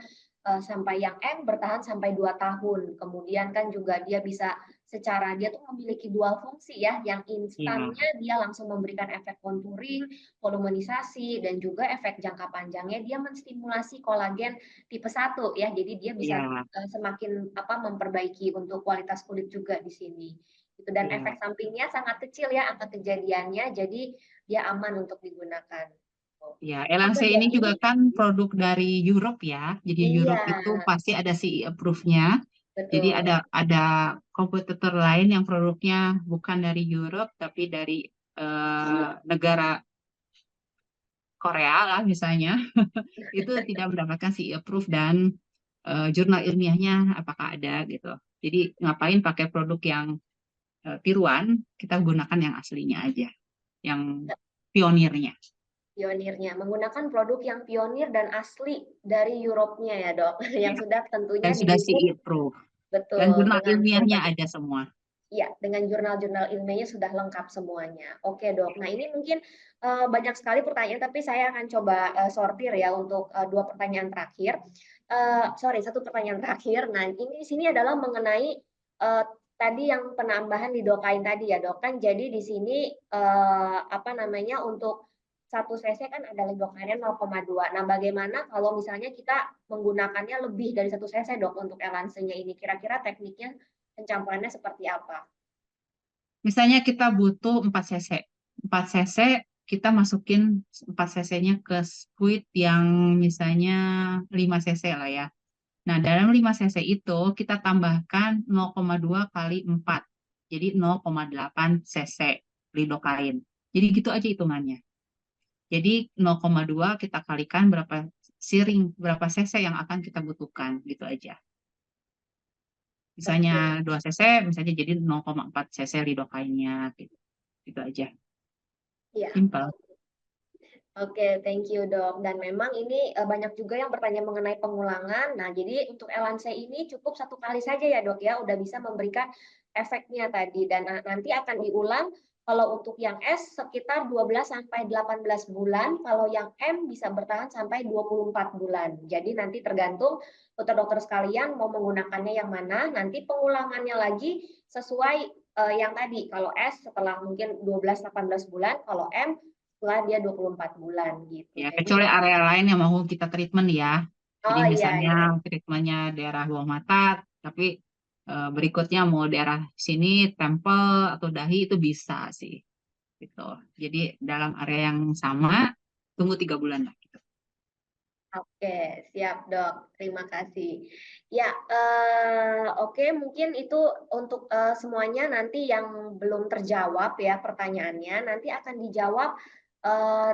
sampai yang M bertahan sampai 2 tahun. Kemudian kan juga dia bisa secara dia tuh memiliki dual fungsi ya, yang Ya, instannya dia langsung memberikan efek contouring, volumenisasi dan juga efek jangka panjangnya dia menstimulasi kolagen tipe 1 ya. Jadi dia bisa ya, semakin apa memperbaiki untuk kualitas kulit juga di sini gitu. Dan efek ya. sampingnya sangat kecil ya angka kejadiannya, jadi dia aman untuk digunakan. Ya, Oke LMC dok, ini ini juga kan produk dari Europe ya. Jadi iya Europe itu pasti ada CE approve-nya. Jadi betul. ada kompetitor lain yang produknya bukan dari Europe tapi dari negara Korea lah misalnya. Itu tidak mendapatkan CE approve dan jurnal ilmiahnya apakah ada gitu. Jadi ngapain pakai produk yang tiruan, kita gunakan yang aslinya aja, yang pionirnya. Pionirnya menggunakan produk yang pionir dan asli dari Europe-nya ya dok, yang Ya. sudah Dan tentunya sudah didukung CE approve. Dan betul jurnal dengan ilmiahnya berbagai ada semua. ya, dengan jurnal-jurnal ilmiahnya sudah lengkap semuanya. Oke, Dok. Nah, ini mungkin banyak sekali pertanyaan, tapi saya akan coba sortir ya untuk 2 pertanyaan terakhir. Sorry, 1 pertanyaan terakhir. Nah, ini di sini adalah mengenai tadi yang penambahan di dokain tadi ya, Dok. Kan jadi di sini apa namanya untuk 1 cc kan ada lidocaine 0,2. Nah, bagaimana kalau misalnya kita menggunakannya lebih dari 1 cc, Dok, untuk elansenya ini? Kira-kira tekniknya pencampurannya seperti apa? Misalnya kita butuh 4 cc. 4 cc kita masukin 4 cc-nya ke squid yang misalnya 5 cc lah ya. Nah, dalam 5 cc itu kita tambahkan 0,2 kali 4. Jadi 0,8 cc lidokain. Jadi gitu aja hitungannya. Jadi 0,2 kita kalikan berapa berapa cc yang akan kita butuhkan, gitu aja. Misalnya 2 cc, misalnya jadi 0,4 cc lidokainnya, gitu. Gitu aja. Iya. Simple. Oke, thank you dok. Dan memang ini banyak juga yang bertanya mengenai pengulangan. Nah, jadi untuk Elanse ini cukup 1 kali saja ya dok ya, udah bisa memberikan efeknya tadi. Dan nanti akan diulang kalau untuk yang S sekitar 12 sampai 18 bulan, kalau yang M bisa bertahan sampai 24 bulan. Jadi nanti tergantung dokter-dokter sekalian mau menggunakannya yang mana, nanti pengulangannya lagi sesuai yang tadi. Kalau S setelah mungkin 12-18 bulan, kalau M setelah dia 24 bulan gitu. Ya, Jadi kecuali area lain yang mau kita treatment ya. Jadi oh iya misalnya iya. treatmentnya daerah bawah mata, tapi berikutnya mau daerah sini, temple atau dahi itu bisa sih. Gitu. Jadi dalam area yang sama, tunggu 3 bulan lah. Gitu. Oke, siap dok. Terima kasih. Ya, oke mungkin itu untuk semuanya nanti yang belum terjawab ya pertanyaannya nanti akan dijawab eh,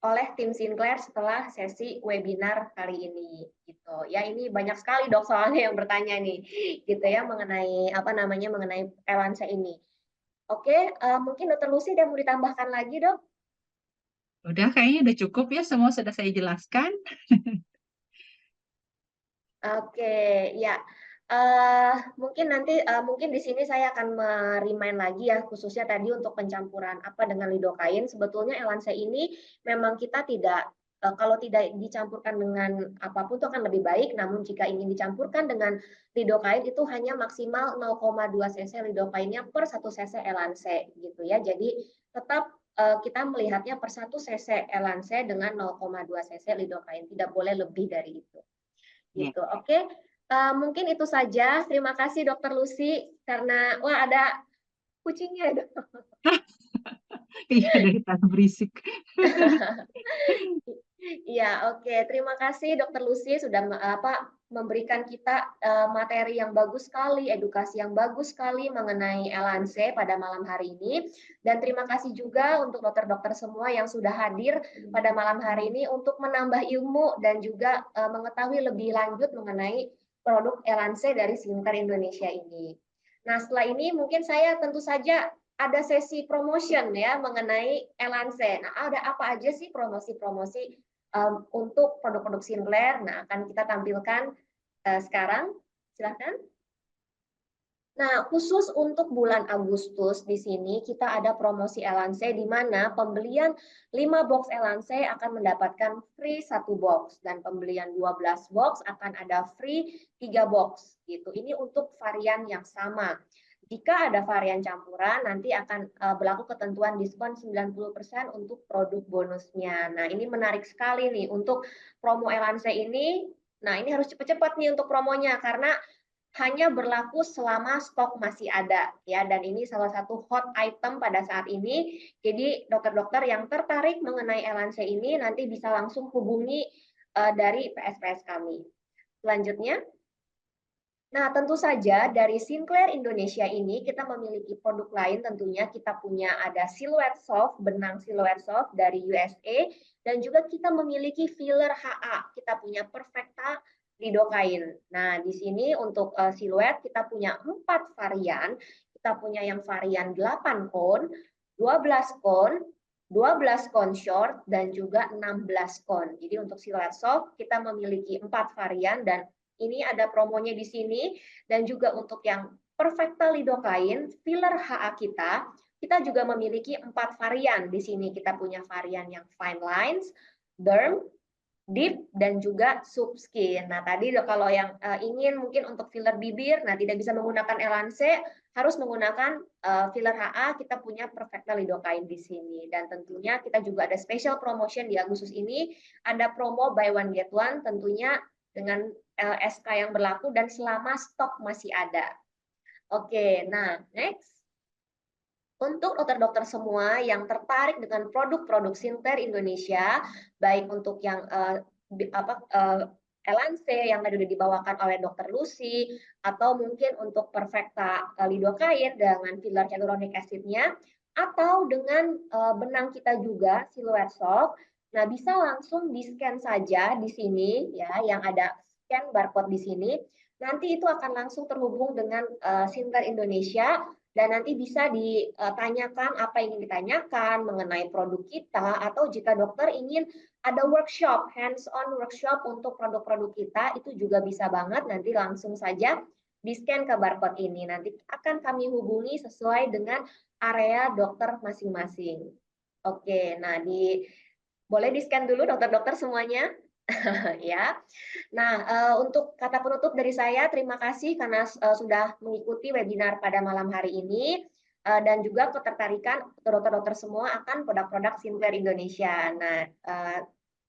oleh tim Sinclair setelah sesi webinar kali ini. Gitu. Ya, ini banyak sekali dok soalnya yang bertanya nih, gitu ya mengenai apa namanya mengenai Elansa ini. Oke, mungkin dokter Lucy ada mau ditambahkan lagi dok? Udah kayaknya udah cukup ya, semua sudah saya jelaskan. Oke, ya. Mungkin nanti mungkin di sini saya akan remind lagi ya khususnya tadi untuk pencampuran apa dengan lidokain. Sebetulnya Elanse ini memang kita tidak kalau tidak dicampurkan dengan apapun itu akan lebih baik. Namun jika ingin dicampurkan dengan lidokain itu hanya maksimal 0,2 cc lidokainnya per 1 cc Elanse gitu ya. Jadi tetap kita melihatnya per 1 cc Elanse dengan 0,2 cc lidokain. Tidak boleh lebih dari itu. Ya. Gitu. Oke, mungkin itu saja. Terima kasih Dokter Lucy karena wah ada kucingnya. Iya, dari tadi berisik. Iya, oke. Terima kasih Dokter Lucy sudah memberikan kita materi yang bagus sekali, edukasi yang bagus sekali mengenai Elanse pada malam hari ini. Dan terima kasih juga untuk dokter-dokter semua yang sudah hadir pada malam hari ini untuk menambah ilmu dan juga mengetahui lebih lanjut mengenai produk Elanse dari Sinclair Indonesia ini. Nah, setelah ini mungkin saya tentu saja ada sesi promotion ya mengenai Elanse. Nah, ada apa aja sih promosi-promosi untuk produk-produk Sinclair? Nah, akan kita tampilkan sekarang. Silakan. Nah, khusus untuk bulan Agustus di sini kita ada promosi Elanse di mana pembelian 5 box Elanse akan mendapatkan free 1 box dan pembelian 12 box akan ada free 3 box gitu. Ini untuk varian yang sama. Jika ada varian campuran nanti akan berlaku ketentuan diskon 90% untuk produk bonusnya. Nah, ini menarik sekali nih untuk promo Elanse ini. Nah, ini harus cepat-cepat nih untuk promonya karena hanya berlaku selama stok masih ada ya dan ini salah satu hot item pada saat ini. Jadi dokter-dokter yang tertarik mengenai Elanse ini nanti bisa langsung hubungi dari PSPS kami. Selanjutnya, nah tentu saja dari Sinclair Indonesia ini kita memiliki produk lain tentunya kita punya ada Silhouette Soft, benang Silhouette Soft dari USA dan juga kita memiliki filler HA, kita punya Perfecta lidocaine. Nah, di sini untuk siluet kita punya 4 varian. Kita punya yang varian 8 kon, 12 kon, 12 kon short, dan juga 16 kon. Jadi untuk siluet soft kita memiliki 4 varian dan ini ada promonya di sini. Dan juga untuk yang Perfecta lidocaine, filler HA kita juga memiliki 4 varian. Di sini kita punya varian yang fine lines, derm, deep dan juga subskin. Nah, tadi kalau yang ingin mungkin untuk filler bibir, nah tidak bisa menggunakan Elanse, harus menggunakan filler HA, kita punya Perfecta lidocaine di sini. Dan tentunya kita juga ada special promotion di Agustus ini, ada promo buy one get one tentunya dengan SK yang berlaku dan selama stok masih ada. Oke, nah next. Untuk dokter-dokter semua yang tertarik dengan produk-produk skincare Indonesia, baik untuk yang Elance yang tadi udah dibawakan oleh Dokter Lucy, atau mungkin untuk Perfecta lidocaine dengan filler hyaluronic acid-nya, atau dengan benang kita juga Silhouette Soft. Nah, bisa langsung di-scan saja di sini ya, yang ada scan barcode di sini. Nanti itu akan langsung terhubung dengan Skincare Indonesia dan nanti bisa ditanyakan apa yang ingin ditanyakan mengenai produk kita, atau jika dokter ingin ada workshop, hands-on workshop untuk produk-produk kita, itu juga bisa banget, nanti langsung saja di-scan ke barcode ini. Nanti akan kami hubungi sesuai dengan area dokter masing-masing. Oke, nah boleh di-scan dulu dokter-dokter semuanya. Ya. Nah, untuk kata penutup dari saya, terima kasih karena sudah mengikuti webinar pada malam hari ini, dan juga ketertarikan dokter-dokter semua akan produk-produk skincare Indonesia. Nah,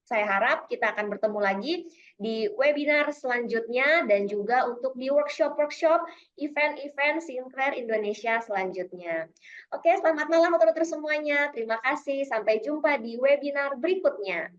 saya harap kita akan bertemu lagi di webinar selanjutnya dan juga untuk di workshop-workshop, event-event skincare Indonesia selanjutnya. Oke, selamat malam dokter-dokter semuanya. Terima kasih. Sampai jumpa di webinar berikutnya.